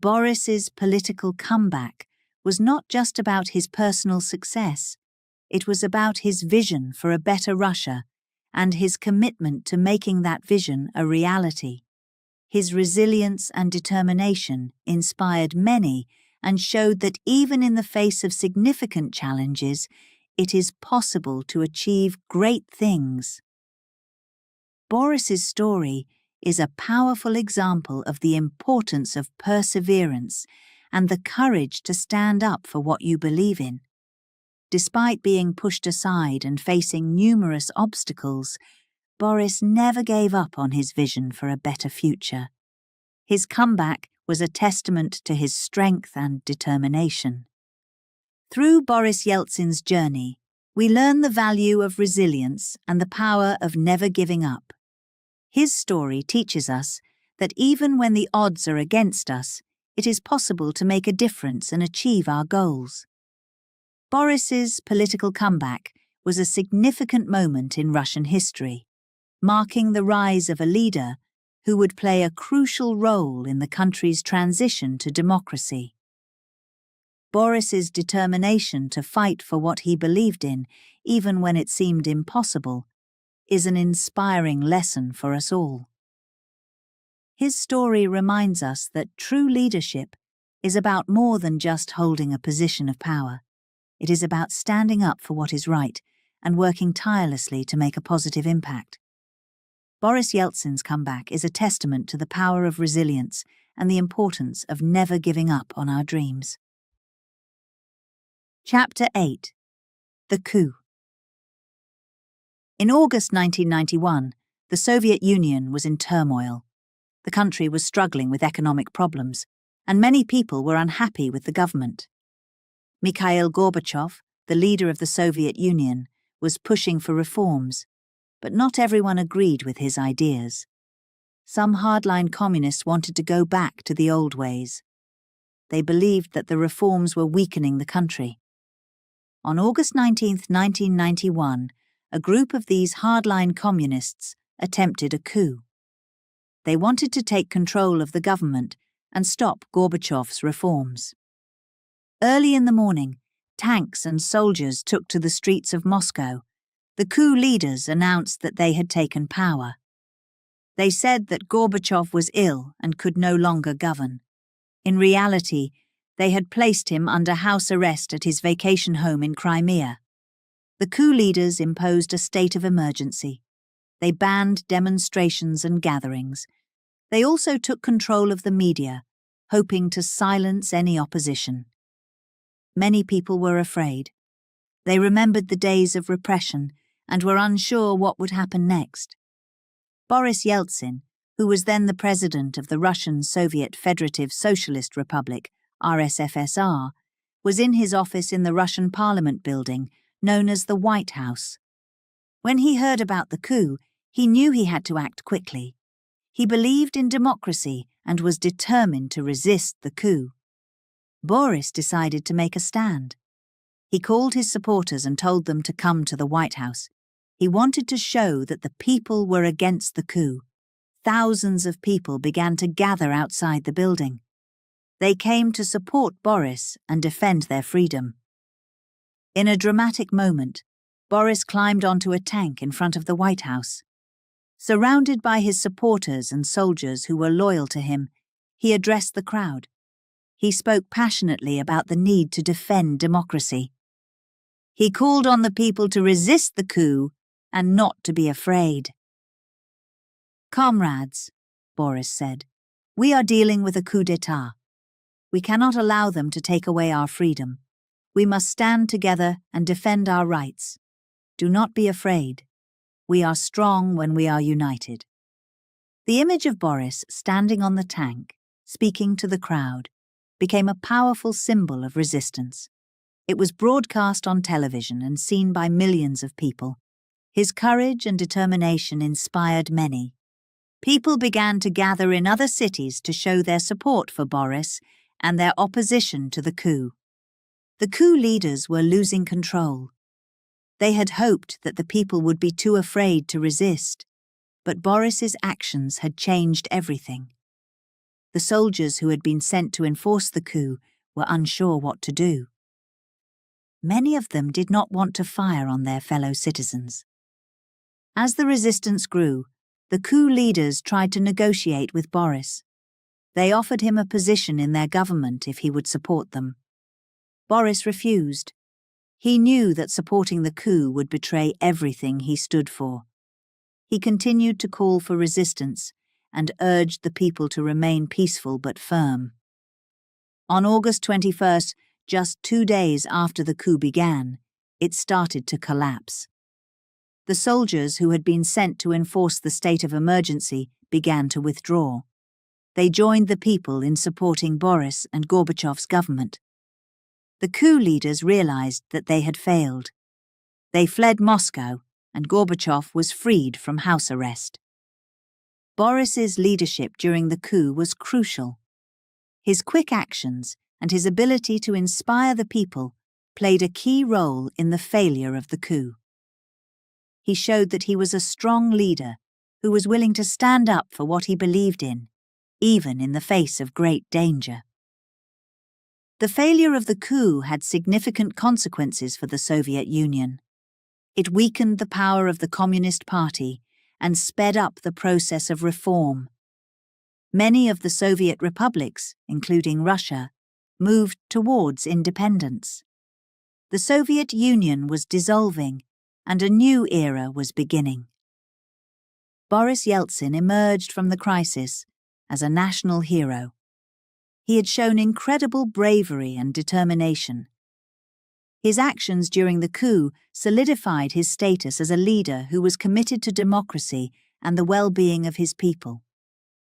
Boris's political comeback was not just about his personal success, it was about his vision for a better Russia and his commitment to making that vision a reality. His resilience and determination inspired many and showed that even in the face of significant challenges, it is possible to achieve great things. Boris's story is a powerful example of the importance of perseverance and the courage to stand up for what you believe in. Despite being pushed aside and facing numerous obstacles, Boris never gave up on his vision for a better future. His comeback was a testament to his strength and determination. Through Boris Yeltsin's journey, we learn the value of resilience and the power of never giving up. His story teaches us that even when the odds are against us, it is possible to make a difference and achieve our goals. Boris's political comeback was a significant moment in Russian history, marking the rise of a leader who would play a crucial role in the country's transition to democracy. Boris's determination to fight for what he believed in, even when it seemed impossible, is an inspiring lesson for us all. His story reminds us that true leadership is about more than just holding a position of power. It is about standing up for what is right and working tirelessly to make a positive impact. Boris Yeltsin's comeback is a testament to the power of resilience and the importance of never giving up on our dreams. Chapter 8. The Coup. In August 1991, the Soviet Union was in turmoil. The country was struggling with economic problems, and many people were unhappy with the government. Mikhail Gorbachev, the leader of the Soviet Union, was pushing for reforms, but not everyone agreed with his ideas. Some hardline communists wanted to go back to the old ways. They believed that the reforms were weakening the country. On August 19, 1991, a group of these hardline communists attempted a coup. They wanted to take control of the government and stop Gorbachev's reforms. Early in the morning, tanks and soldiers took to the streets of Moscow. The coup leaders announced that they had taken power. They said that Gorbachev was ill and could no longer govern. In reality, they had placed him under house arrest at his vacation home in Crimea. The coup leaders imposed a state of emergency. They banned demonstrations and gatherings. They also took control of the media, hoping to silence any opposition. Many people were afraid. They remembered the days of repression and were unsure what would happen next. Boris Yeltsin, who was then the president of the Russian Soviet Federative Socialist Republic, RSFSR, was in his office in the Russian Parliament building, known as the White House. When he heard about the coup, he knew he had to act quickly. He believed in democracy and was determined to resist the coup. Boris decided to make a stand. He called his supporters and told them to come to the White House. He wanted to show that the people were against the coup. Thousands of people began to gather outside the building. They came to support Boris and defend their freedom. In a dramatic moment, Boris climbed onto a tank in front of the White House. Surrounded by his supporters and soldiers who were loyal to him, he addressed the crowd. He spoke passionately about the need to defend democracy. He called on the people to resist the coup and not to be afraid. "Comrades," Boris said, We are dealing with a coup d'etat. We cannot allow them to take away our freedom. We must stand together and defend our rights. Do not be afraid. We are strong when we are united." The image of Boris standing on the tank, speaking to the crowd, became a powerful symbol of resistance. It was broadcast on television and seen by millions of people. His courage and determination inspired many. People began to gather in other cities to show their support for Boris and their opposition to the coup. The coup leaders were losing control. They had hoped that the people would be too afraid to resist, but Boris's actions had changed everything. The soldiers who had been sent to enforce the coup were unsure what to do. Many of them did not want to fire on their fellow citizens. As the resistance grew, the coup leaders tried to negotiate with Boris. They offered him a position in their government if he would support them. Boris refused. He knew that supporting the coup would betray everything he stood for. He continued to call for resistance and urged the people to remain peaceful but firm. On August 21st, just 2 days after the coup began, it started to collapse. The soldiers who had been sent to enforce the state of emergency began to withdraw. They joined the people in supporting Boris and Gorbachev's government. The coup leaders realized that they had failed. They fled Moscow, and Gorbachev was freed from house arrest. Boris's leadership during the coup was crucial. His quick actions and his ability to inspire the people played a key role in the failure of the coup. He showed that he was a strong leader who was willing to stand up for what he believed in, even in the face of great danger. The failure of the coup had significant consequences for the Soviet Union. It weakened the power of the Communist Party and sped up the process of reform. Many of the Soviet republics, including Russia, moved towards independence. The Soviet Union was dissolving, and a new era was beginning. Boris Yeltsin emerged from the crisis as a national hero. He had shown incredible bravery and determination. His actions during the coup solidified his status as a leader who was committed to democracy and the well-being of his people.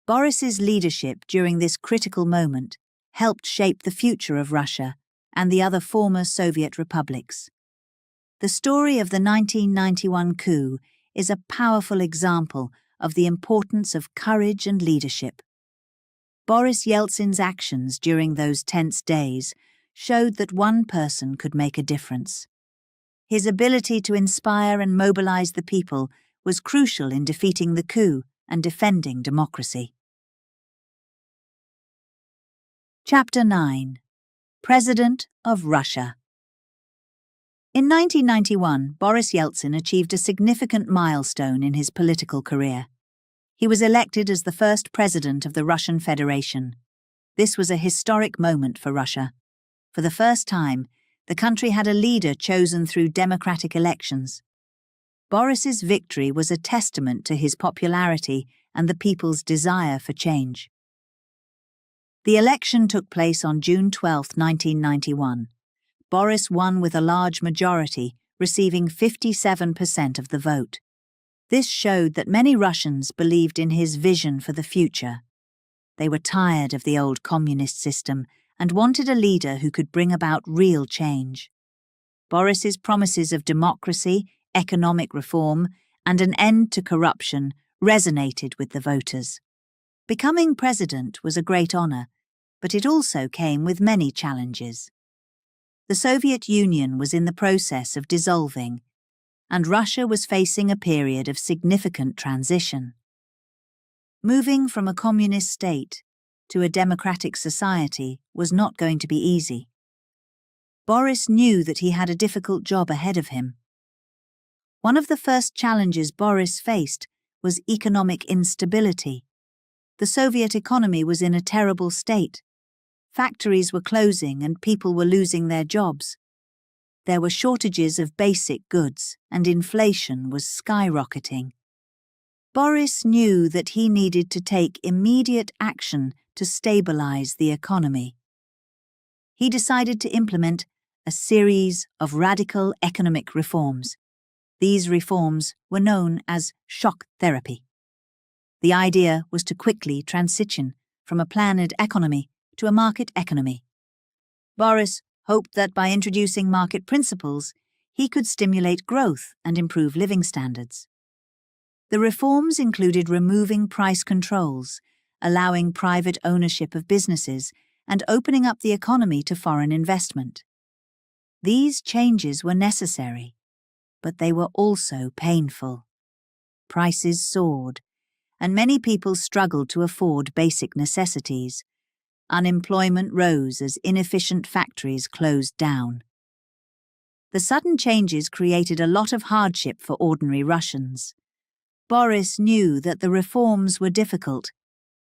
Boris's leadership during this critical moment helped shape the future of Russia and the other former Soviet republics. The story of the 1991 coup is a powerful example of the importance of courage and leadership. Boris Yeltsin's actions during those tense days showed that one person could make a difference. His ability to inspire and mobilize the people was crucial in defeating the coup and defending democracy. Chapter 9. President of Russia. In 1991, Boris Yeltsin achieved a significant milestone in his political career. He was elected as the first president of the Russian Federation. This was a historic moment for Russia. For the first time, the country had a leader chosen through democratic elections. Boris's victory was a testament to his popularity and the people's desire for change. The election took place on June 12, 1991. Boris won with a large majority, receiving 57% of the vote. This showed that many Russians believed in his vision for the future. They were tired of the old communist system and wanted a leader who could bring about real change. Boris's promises of democracy, economic reform, and an end to corruption resonated with the voters. Becoming president was a great honor, but it also came with many challenges. The Soviet Union was in the process of dissolving, and Russia was facing a period of significant transition. Moving from a communist state to a democratic society was not going to be easy. Boris knew that he had a difficult job ahead of him. One of the first challenges Boris faced was economic instability. The Soviet economy was in a terrible state. Factories were closing and people were losing their jobs. There were shortages of basic goods and inflation was skyrocketing. Boris knew that he needed to take immediate action to stabilize the economy. He decided to implement a series of radical economic reforms. These reforms were known as shock therapy. The idea was to quickly transition from a planned economy to a market economy. Boris hoped that by introducing market principles, he could stimulate growth and improve living standards. The reforms included removing price controls, allowing private ownership of businesses, and opening up the economy to foreign investment. These changes were necessary, but they were also painful. Prices soared, and many people struggled to afford basic necessities. Unemployment rose as inefficient factories closed down. The sudden changes created a lot of hardship for ordinary Russians. Boris knew that the reforms were difficult,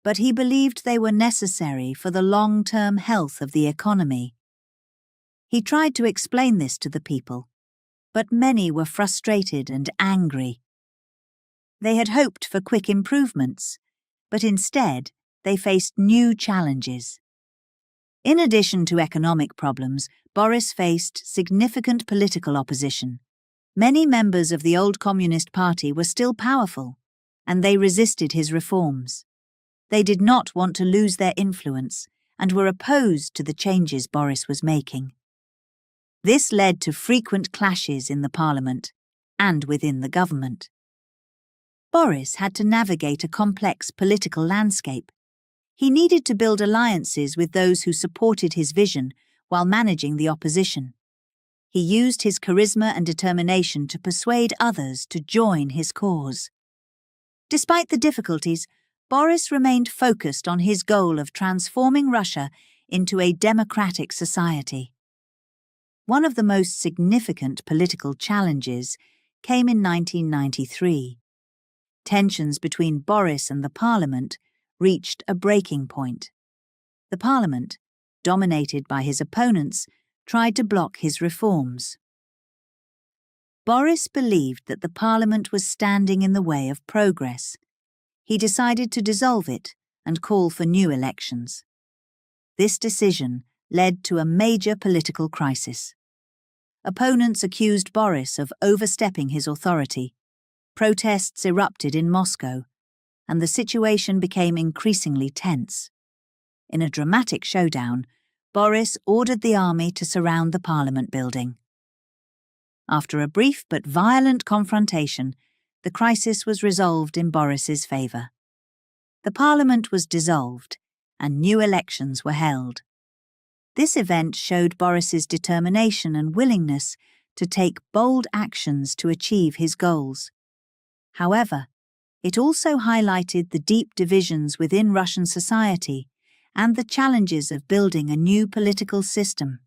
but he believed they were necessary for the long-term health of the economy. He tried to explain this to the people, but many were frustrated and angry. They had hoped for quick improvements, but instead they faced new challenges. In addition to economic problems, Boris faced significant political opposition. Many members of the old Communist Party were still powerful, and they resisted his reforms. They did not want to lose their influence and were opposed to the changes Boris was making. This led to frequent clashes in the parliament and within the government. Boris had to navigate a complex political landscape. He needed to build alliances with those who supported his vision while managing the opposition. He used his charisma and determination to persuade others to join his cause. Despite the difficulties, Boris remained focused on his goal of transforming Russia into a democratic society. One of the most significant political challenges came in 1993. Tensions between Boris and the parliament reached a breaking point. The parliament, dominated by his opponents, tried to block his reforms. Boris believed that the parliament was standing in the way of progress. He decided to dissolve it and call for new elections. This decision led to a major political crisis. Opponents accused Boris of overstepping his authority. Protests erupted in Moscow, and the situation became increasingly tense. In a dramatic showdown, Boris ordered the army to surround the parliament building. After a brief but violent confrontation, the crisis was resolved in Boris's favour. The parliament was dissolved, and new elections were held. This event showed Boris's determination and willingness to take bold actions to achieve his goals. However, it also highlighted the deep divisions within Russian society and the challenges of building a new political system.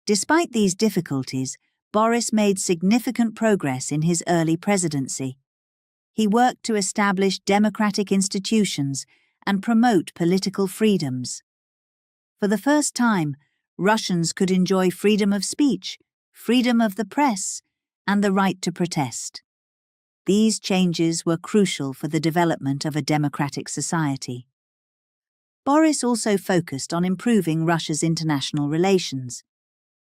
Despite these difficulties, Boris made significant progress in his early presidency. He worked to establish democratic institutions and promote political freedoms. For the first time, Russians could enjoy freedom of speech, freedom of the press, and the right to protest. These changes were crucial for the development of a democratic society. Boris also focused on improving Russia's international relations.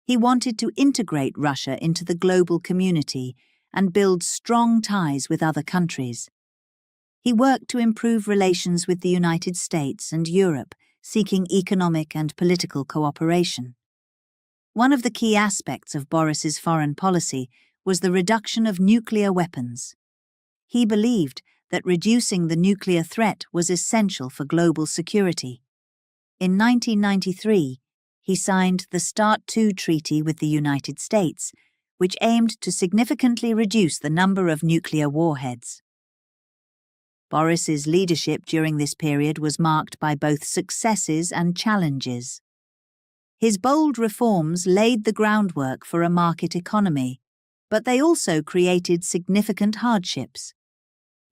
He wanted to integrate Russia into the global community and build strong ties with other countries. He worked to improve relations with the United States and Europe, seeking economic and political cooperation. One of the key aspects of Boris's foreign policy was the reduction of nuclear weapons. He believed that reducing the nuclear threat was essential for global security. In 1993, he signed the START II treaty with the United States, which aimed to significantly reduce the number of nuclear warheads. Boris's leadership during this period was marked by both successes and challenges. His bold reforms laid the groundwork for a market economy, but they also created significant hardships.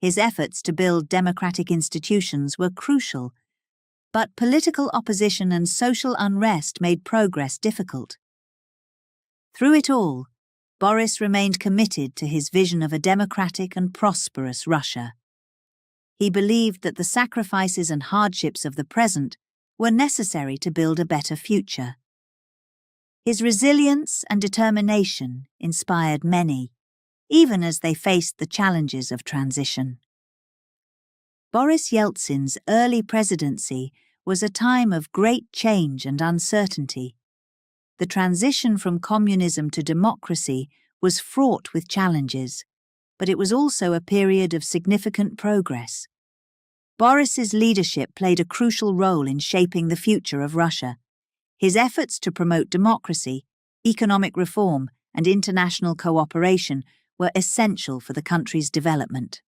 His efforts to build democratic institutions were crucial, but political opposition and social unrest made progress difficult. Through it all, Boris remained committed to his vision of a democratic and prosperous Russia. He believed that the sacrifices and hardships of the present were necessary to build a better future. His resilience and determination inspired many, even as they faced the challenges of transition. Boris Yeltsin's early presidency was a time of great change and uncertainty. The transition from communism to democracy was fraught with challenges, but it was also a period of significant progress. Boris's leadership played a crucial role in shaping the future of Russia. His efforts to promote democracy, economic reform, and international cooperation were essential for the country's development.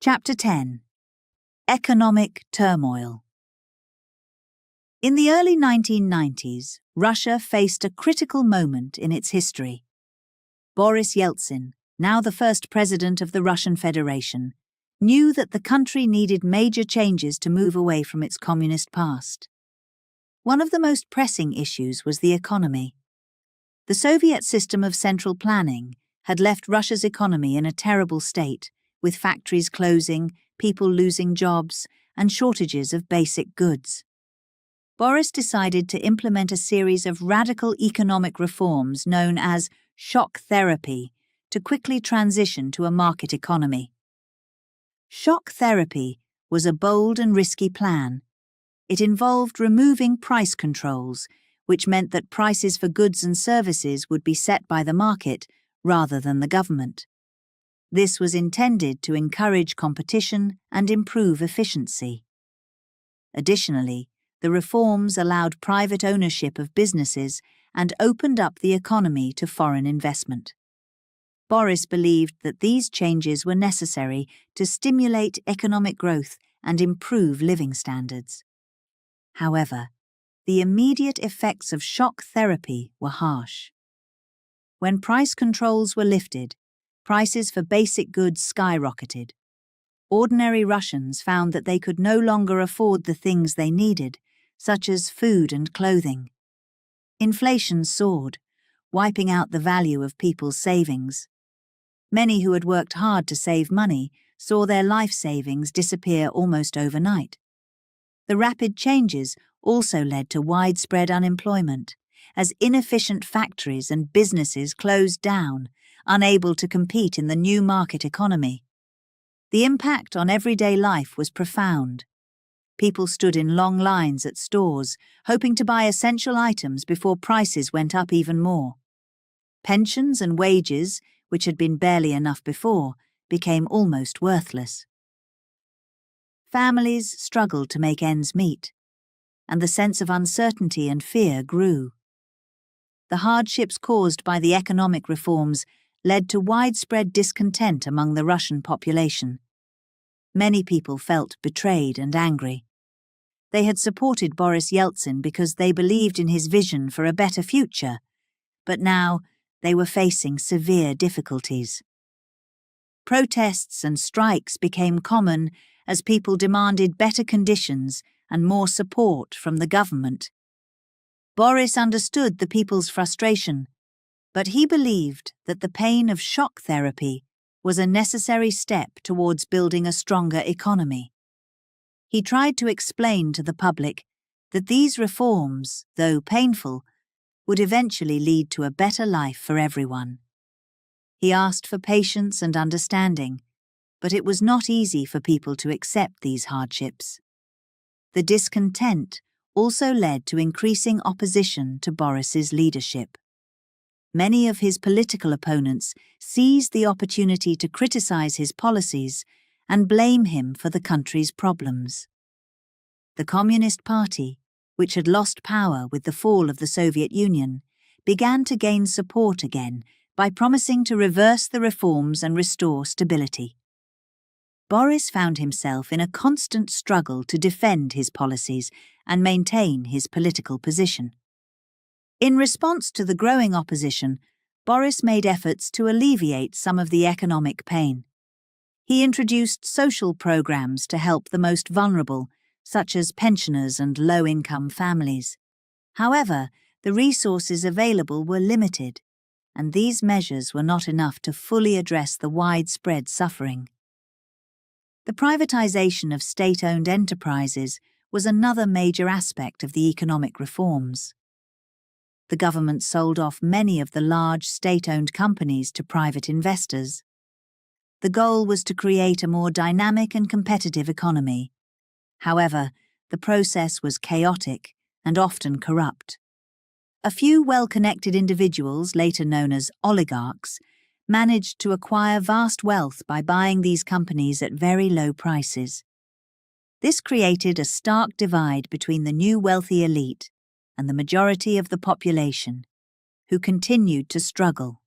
Chapter 10. Economic Turmoil. In the early 1990s, Russia faced a critical moment in its history. Boris Yeltsin, now the first president of the Russian Federation, knew that the country needed major changes to move away from its communist past. One of the most pressing issues was the economy. The Soviet system of central planning had left Russia's economy in a terrible state, with factories closing, people losing jobs, and shortages of basic goods. Boris decided to implement a series of radical economic reforms known as shock therapy to quickly transition to a market economy. Shock therapy was a bold and risky plan. It involved removing price controls, which meant that prices for goods and services would be set by the market rather than the government. This was intended to encourage competition and improve efficiency. Additionally, the reforms allowed private ownership of businesses and opened up the economy to foreign investment. Boris believed that these changes were necessary to stimulate economic growth and improve living standards. However, the immediate effects of shock therapy were harsh. When price controls were lifted, prices for basic goods skyrocketed. Ordinary Russians found that they could no longer afford the things they needed, such as food and clothing. Inflation soared, wiping out the value of people's savings. Many who had worked hard to save money saw their life savings disappear almost overnight. The rapid changes also led to widespread unemployment, as inefficient factories and businesses closed down, unable to compete in the new market economy. The impact on everyday life was profound. People stood in long lines at stores, hoping to buy essential items before prices went up even more. Pensions and wages, which had been barely enough before, became almost worthless. Families struggled to make ends meet, and the sense of uncertainty and fear grew. The hardships caused by the economic reforms led to widespread discontent among the Russian population. Many people felt betrayed and angry. They had supported Boris Yeltsin because they believed in his vision for a better future, but now they were facing severe difficulties. Protests and strikes became common as people demanded better conditions and more support from the government. Boris understood the people's frustration, but he believed that the pain of shock therapy was a necessary step towards building a stronger economy. He tried to explain to the public that these reforms, though painful, would eventually lead to a better life for everyone. He asked for patience and understanding, but it was not easy for people to accept these hardships. The discontent also led to increasing opposition to Boris's leadership. Many of his political opponents seized the opportunity to criticize his policies and blame him for the country's problems. The Communist Party, which had lost power with the fall of the Soviet Union, began to gain support again by promising to reverse the reforms and restore stability. Boris found himself in a constant struggle to defend his policies and maintain his political position. In response to the growing opposition, Boris made efforts to alleviate some of the economic pain. He introduced social programs to help the most vulnerable, such as pensioners and low-income families. However, the resources available were limited, and these measures were not enough to fully address the widespread suffering. The privatization of state-owned enterprises was another major aspect of the economic reforms. The government sold off many of the large state-owned companies to private investors. The goal was to create a more dynamic and competitive economy. However, the process was chaotic and often corrupt. A few well-connected individuals, later known as oligarchs, managed to acquire vast wealth by buying these companies at very low prices. This created a stark divide between the new wealthy elite and the majority of the population, who continued to struggle.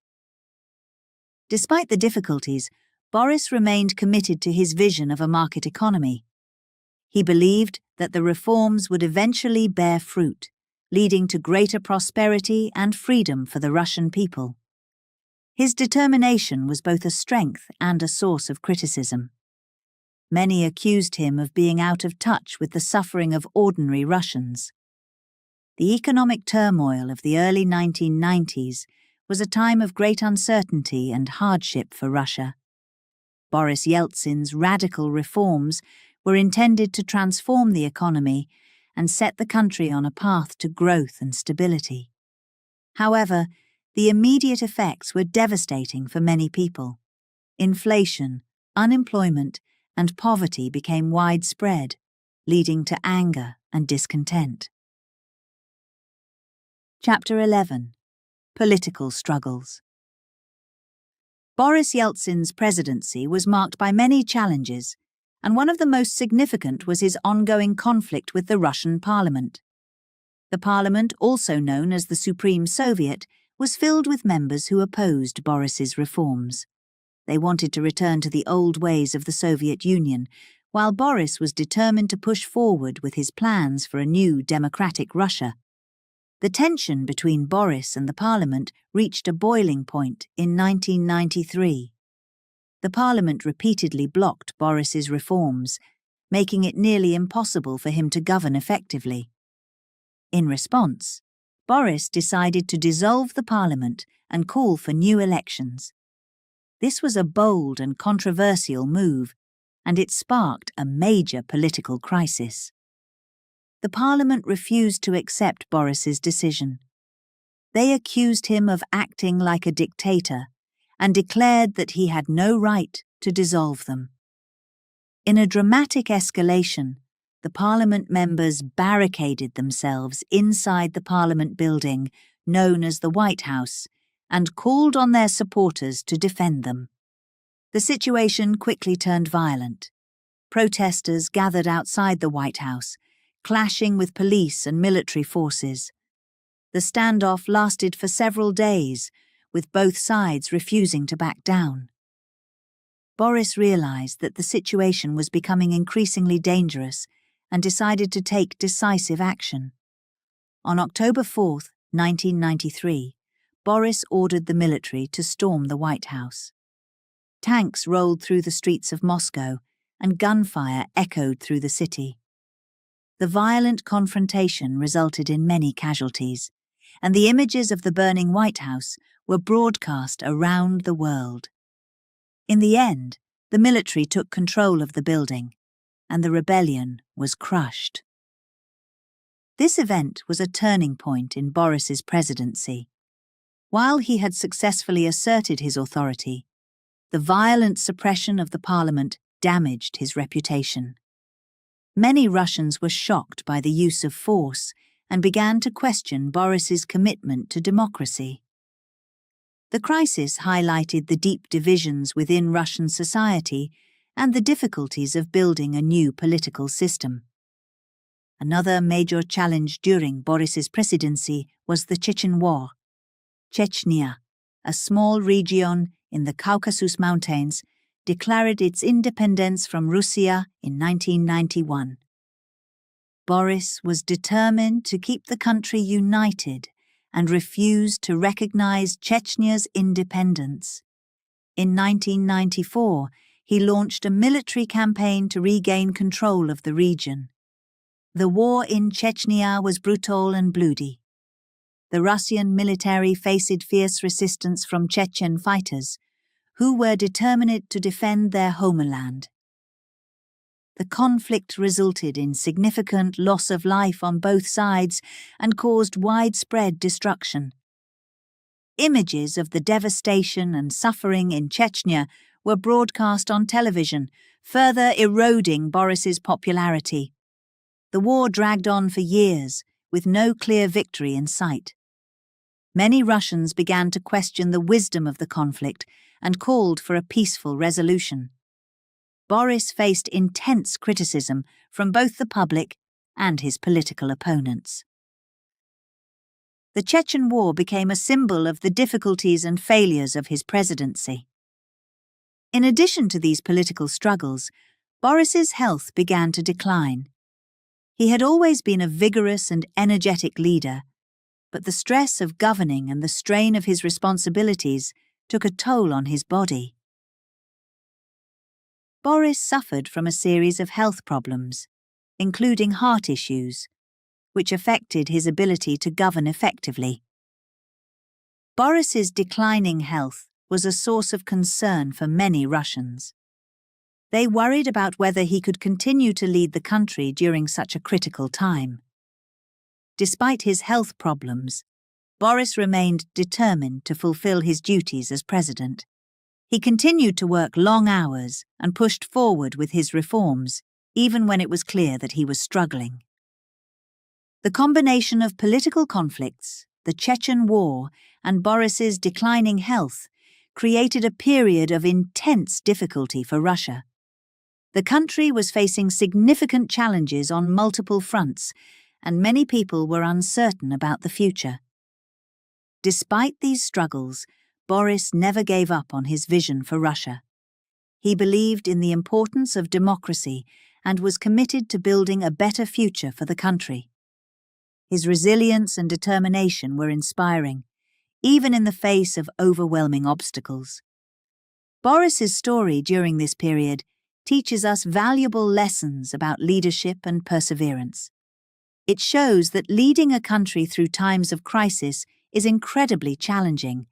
Despite the difficulties, Boris remained committed to his vision of a market economy. He believed that the reforms would eventually bear fruit, leading to greater prosperity and freedom for the Russian people. His determination was both a strength and a source of criticism. Many accused him of being out of touch with the suffering of ordinary Russians. The economic turmoil of the early 1990s was a time of great uncertainty and hardship for Russia. Boris Yeltsin's radical reforms were intended to transform the economy and set the country on a path to growth and stability. However, the immediate effects were devastating for many people. Inflation, unemployment, and poverty became widespread, leading to anger and discontent. Chapter 11. Political Struggles. Boris Yeltsin's presidency was marked by many challenges, and one of the most significant was his ongoing conflict with the Russian parliament. The parliament, also known as the Supreme Soviet, was filled with members who opposed Boris's reforms. They wanted to return to the old ways of the Soviet Union, while Boris was determined to push forward with his plans for a new democratic Russia. The tension between Boris and the parliament reached a boiling point in 1993. The parliament repeatedly blocked Boris's reforms, making it nearly impossible for him to govern effectively. In response, Boris decided to dissolve the parliament and call for new elections. This was a bold and controversial move, and it sparked a major political crisis. The parliament refused to accept Boris's decision. They accused him of acting like a dictator and declared that he had no right to dissolve them. In a dramatic escalation, the parliament members barricaded themselves inside the parliament building, known as the White House, and called on their supporters to defend them. The situation quickly turned violent. Protesters gathered outside the White House, clashing with police and military forces. The standoff lasted for several days, with both sides refusing to back down. Boris realized that the situation was becoming increasingly dangerous and decided to take decisive action. On October 4, 1993, Boris ordered the military to storm the White House. Tanks rolled through the streets of Moscow, and gunfire echoed through the city. The violent confrontation resulted in many casualties, and the images of the burning White House were broadcast around the world. In the end, the military took control of the building, and the rebellion was crushed. This event was a turning point in Boris's presidency. While he had successfully asserted his authority, the violent suppression of the parliament damaged his reputation. Many Russians were shocked by the use of force and began to question Boris's commitment to democracy. The crisis highlighted the deep divisions within Russian society and the difficulties of building a new political system. Another major challenge during Boris's presidency was the Chechen War. Chechnya, a small region in the Caucasus Mountains, declared its independence from Russia in 1991. Boris was determined to keep the country united and refused to recognize Chechnya's independence. In 1994, he launched a military campaign to regain control of the region. The war in Chechnya was brutal and bloody. The Russian military faced fierce resistance from Chechen fighters, who were determined to defend their homeland. The conflict resulted in significant loss of life on both sides and caused widespread destruction. Images of the devastation and suffering in Chechnya were broadcast on television, further eroding Boris's popularity. The war dragged on for years, with no clear victory in sight. Many Russians began to question the wisdom of the conflict and called for a peaceful resolution. Boris faced intense criticism from both the public and his political opponents. The Chechen War became a symbol of the difficulties and failures of his presidency. In addition to these political struggles, Boris's health began to decline. He had always been a vigorous and energetic leader, but the stress of governing and the strain of his responsibilities took a toll on his body. Boris suffered from a series of health problems, including heart issues, which affected his ability to govern effectively. Boris's declining health was a source of concern for many Russians. They worried about whether he could continue to lead the country during such a critical time. Despite his health problems, Boris remained determined to fulfill his duties as president. He continued to work long hours and pushed forward with his reforms, even when it was clear that he was struggling. The combination of political conflicts, the Chechen War, and Boris's declining health created a period of intense difficulty for Russia. The country was facing significant challenges on multiple fronts, and many people were uncertain about the future. Despite these struggles, Boris never gave up on his vision for Russia. He believed in the importance of democracy and was committed to building a better future for the country. His resilience and determination were inspiring, even in the face of overwhelming obstacles. Boris's story during this period teaches us valuable lessons about leadership and perseverance. It shows that leading a country through times of crisis is incredibly challenging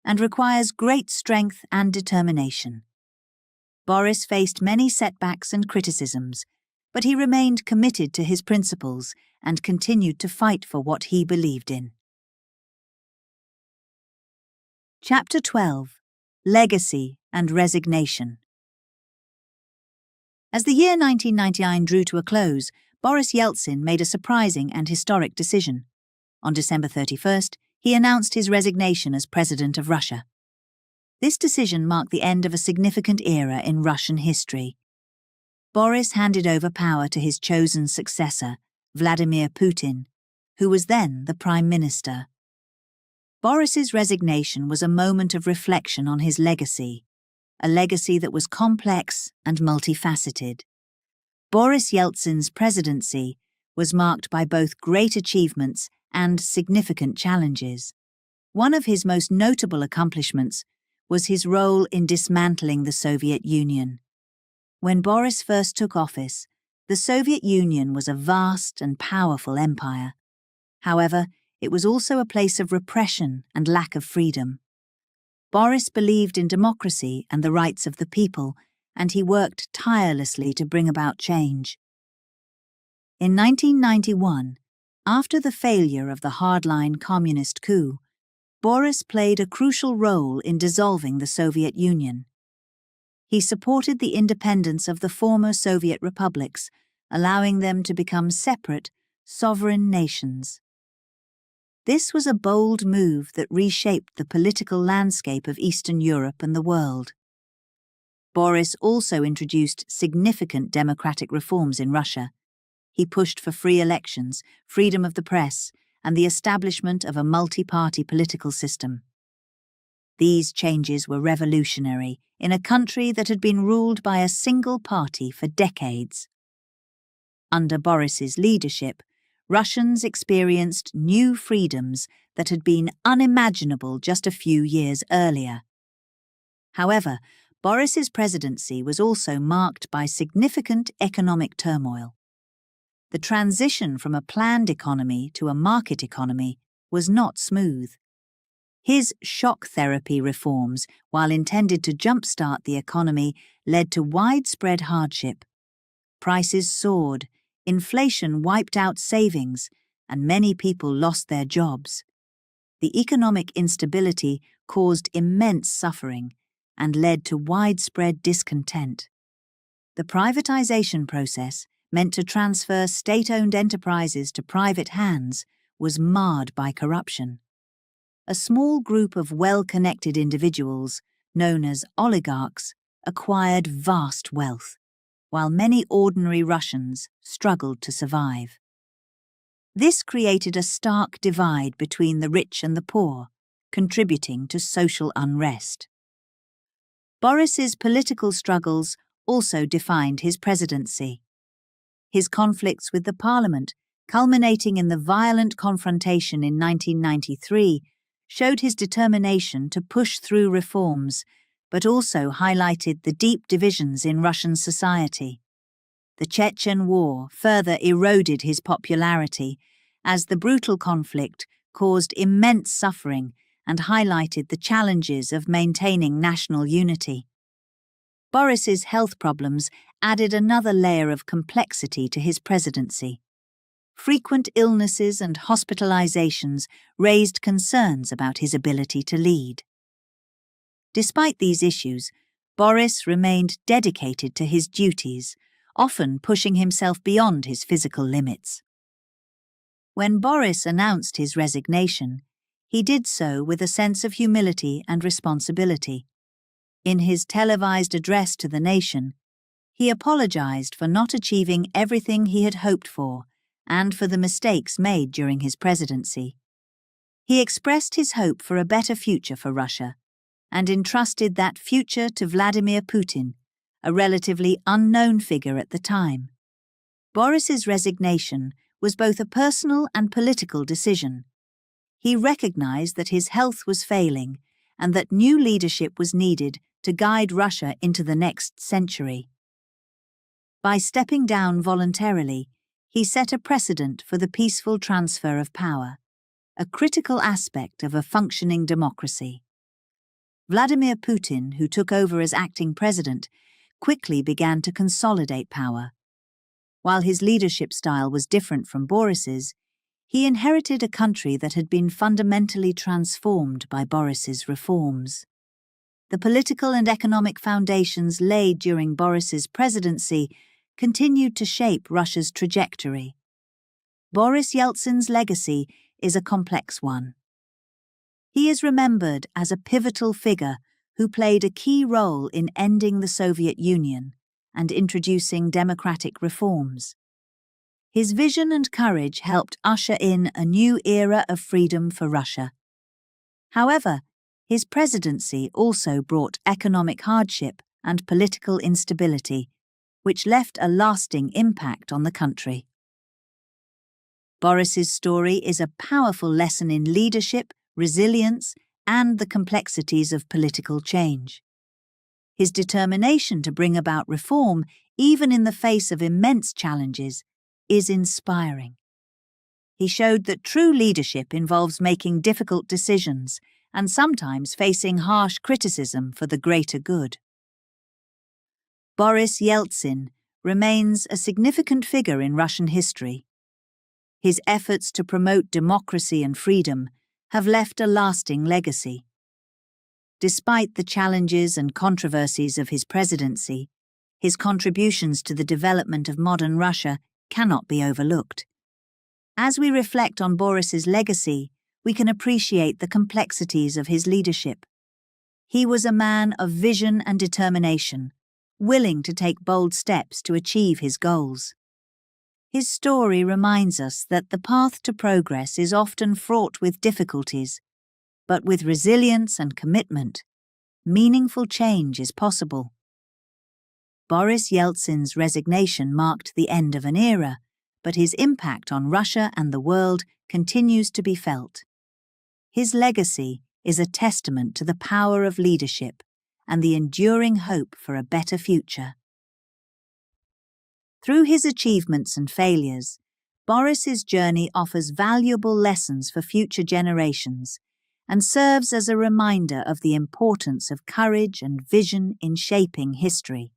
and requires great strength and determination. Boris faced many setbacks and criticisms, but he remained committed to his principles and continued to fight for what he believed in. Chapter 12: Legacy and Resignation. As the year 1999 drew to a close, Boris Yeltsin made a surprising and historic decision. On December 31st, he announced his resignation as President of Russia. This decision marked the end of a significant era in Russian history. Boris handed over power to his chosen successor, Vladimir Putin, who was then the Prime Minister. Boris's resignation was a moment of reflection on his legacy, a legacy that was complex and multifaceted. Boris Yeltsin's presidency was marked by both great achievements and significant challenges. One of his most notable accomplishments was his role in dismantling the Soviet Union. When Boris first took office, the Soviet Union was a vast and powerful empire. However, it was also a place of repression and lack of freedom. Boris believed in democracy and the rights of the people, and he worked tirelessly to bring about change. In 1991, after the failure of the hardline communist coup, Boris played a crucial role in dissolving the Soviet Union. He supported the independence of the former Soviet republics, allowing them to become separate, sovereign nations. This was a bold move that reshaped the political landscape of Eastern Europe and the world. Boris also introduced significant democratic reforms in Russia. He pushed for free elections, freedom of the press, and the establishment of a multi-party political system. These changes were revolutionary in a country that had been ruled by a single party for decades. Under Boris's leadership, Russians experienced new freedoms that had been unimaginable just a few years earlier. However, Boris's presidency was also marked by significant economic turmoil. The transition from a planned economy to a market economy was not smooth. His shock therapy reforms, while intended to jumpstart the economy, led to widespread hardship. Prices soared, inflation wiped out savings, and many people lost their jobs. The economic instability caused immense suffering and led to widespread discontent. The privatization process, meant to transfer state-owned enterprises to private hands, was marred by corruption. A small group of well-connected individuals, known as oligarchs, acquired vast wealth, while many ordinary Russians struggled to survive. This created a stark divide between the rich and the poor, contributing to social unrest. Boris's political struggles also defined his presidency. His conflicts with the parliament, culminating in the violent confrontation in 1993, showed his determination to push through reforms, but also highlighted the deep divisions in Russian society. The Chechen War further eroded his popularity, as the brutal conflict caused immense suffering and highlighted the challenges of maintaining national unity. Boris's health problems added another layer of complexity to his presidency. Frequent illnesses and hospitalizations raised concerns about his ability to lead. Despite these issues, Boris remained dedicated to his duties, often pushing himself beyond his physical limits. When Boris announced his resignation, he did so with a sense of humility and responsibility. In his televised address to the nation, he apologized for not achieving everything he had hoped for and for the mistakes made during his presidency. He expressed his hope for a better future for Russia and entrusted that future to Vladimir Putin, a relatively unknown figure at the time. Boris's resignation was both a personal and political decision. He recognized that his health was failing and that new leadership was needed to guide Russia into the next century. By stepping down voluntarily, he set a precedent for the peaceful transfer of power, a critical aspect of a functioning democracy. Vladimir Putin, who took over as acting president, quickly began to consolidate power. While his leadership style was different from Boris's, he inherited a country that had been fundamentally transformed by Boris's reforms. The political and economic foundations laid during Boris's presidency continued to shape Russia's trajectory. Boris Yeltsin's legacy is a complex one. He is remembered as a pivotal figure who played a key role in ending the Soviet Union and introducing democratic reforms. His vision and courage helped usher in a new era of freedom for Russia. However, his presidency also brought economic hardship and political instability, which left a lasting impact on the country. Boris's story is a powerful lesson in leadership, resilience, and the complexities of political change. His determination to bring about reform, even in the face of immense challenges, is inspiring. He showed that true leadership involves making difficult decisions and sometimes facing harsh criticism for the greater good. Boris Yeltsin remains a significant figure in Russian history. His efforts to promote democracy and freedom have left a lasting legacy. Despite the challenges and controversies of his presidency, his contributions to the development of modern Russia cannot be overlooked. As we reflect on Boris's legacy, we can appreciate the complexities of his leadership. He was a man of vision and determination, willing to take bold steps to achieve his goals. His story reminds us that the path to progress is often fraught with difficulties, but with resilience and commitment, meaningful change is possible. Boris Yeltsin's resignation marked the end of an era, but his impact on Russia and the world continues to be felt. His legacy is a testament to the power of leadership and the enduring hope for a better future. Through his achievements and failures, Boris's journey offers valuable lessons for future generations and serves as a reminder of the importance of courage and vision in shaping history.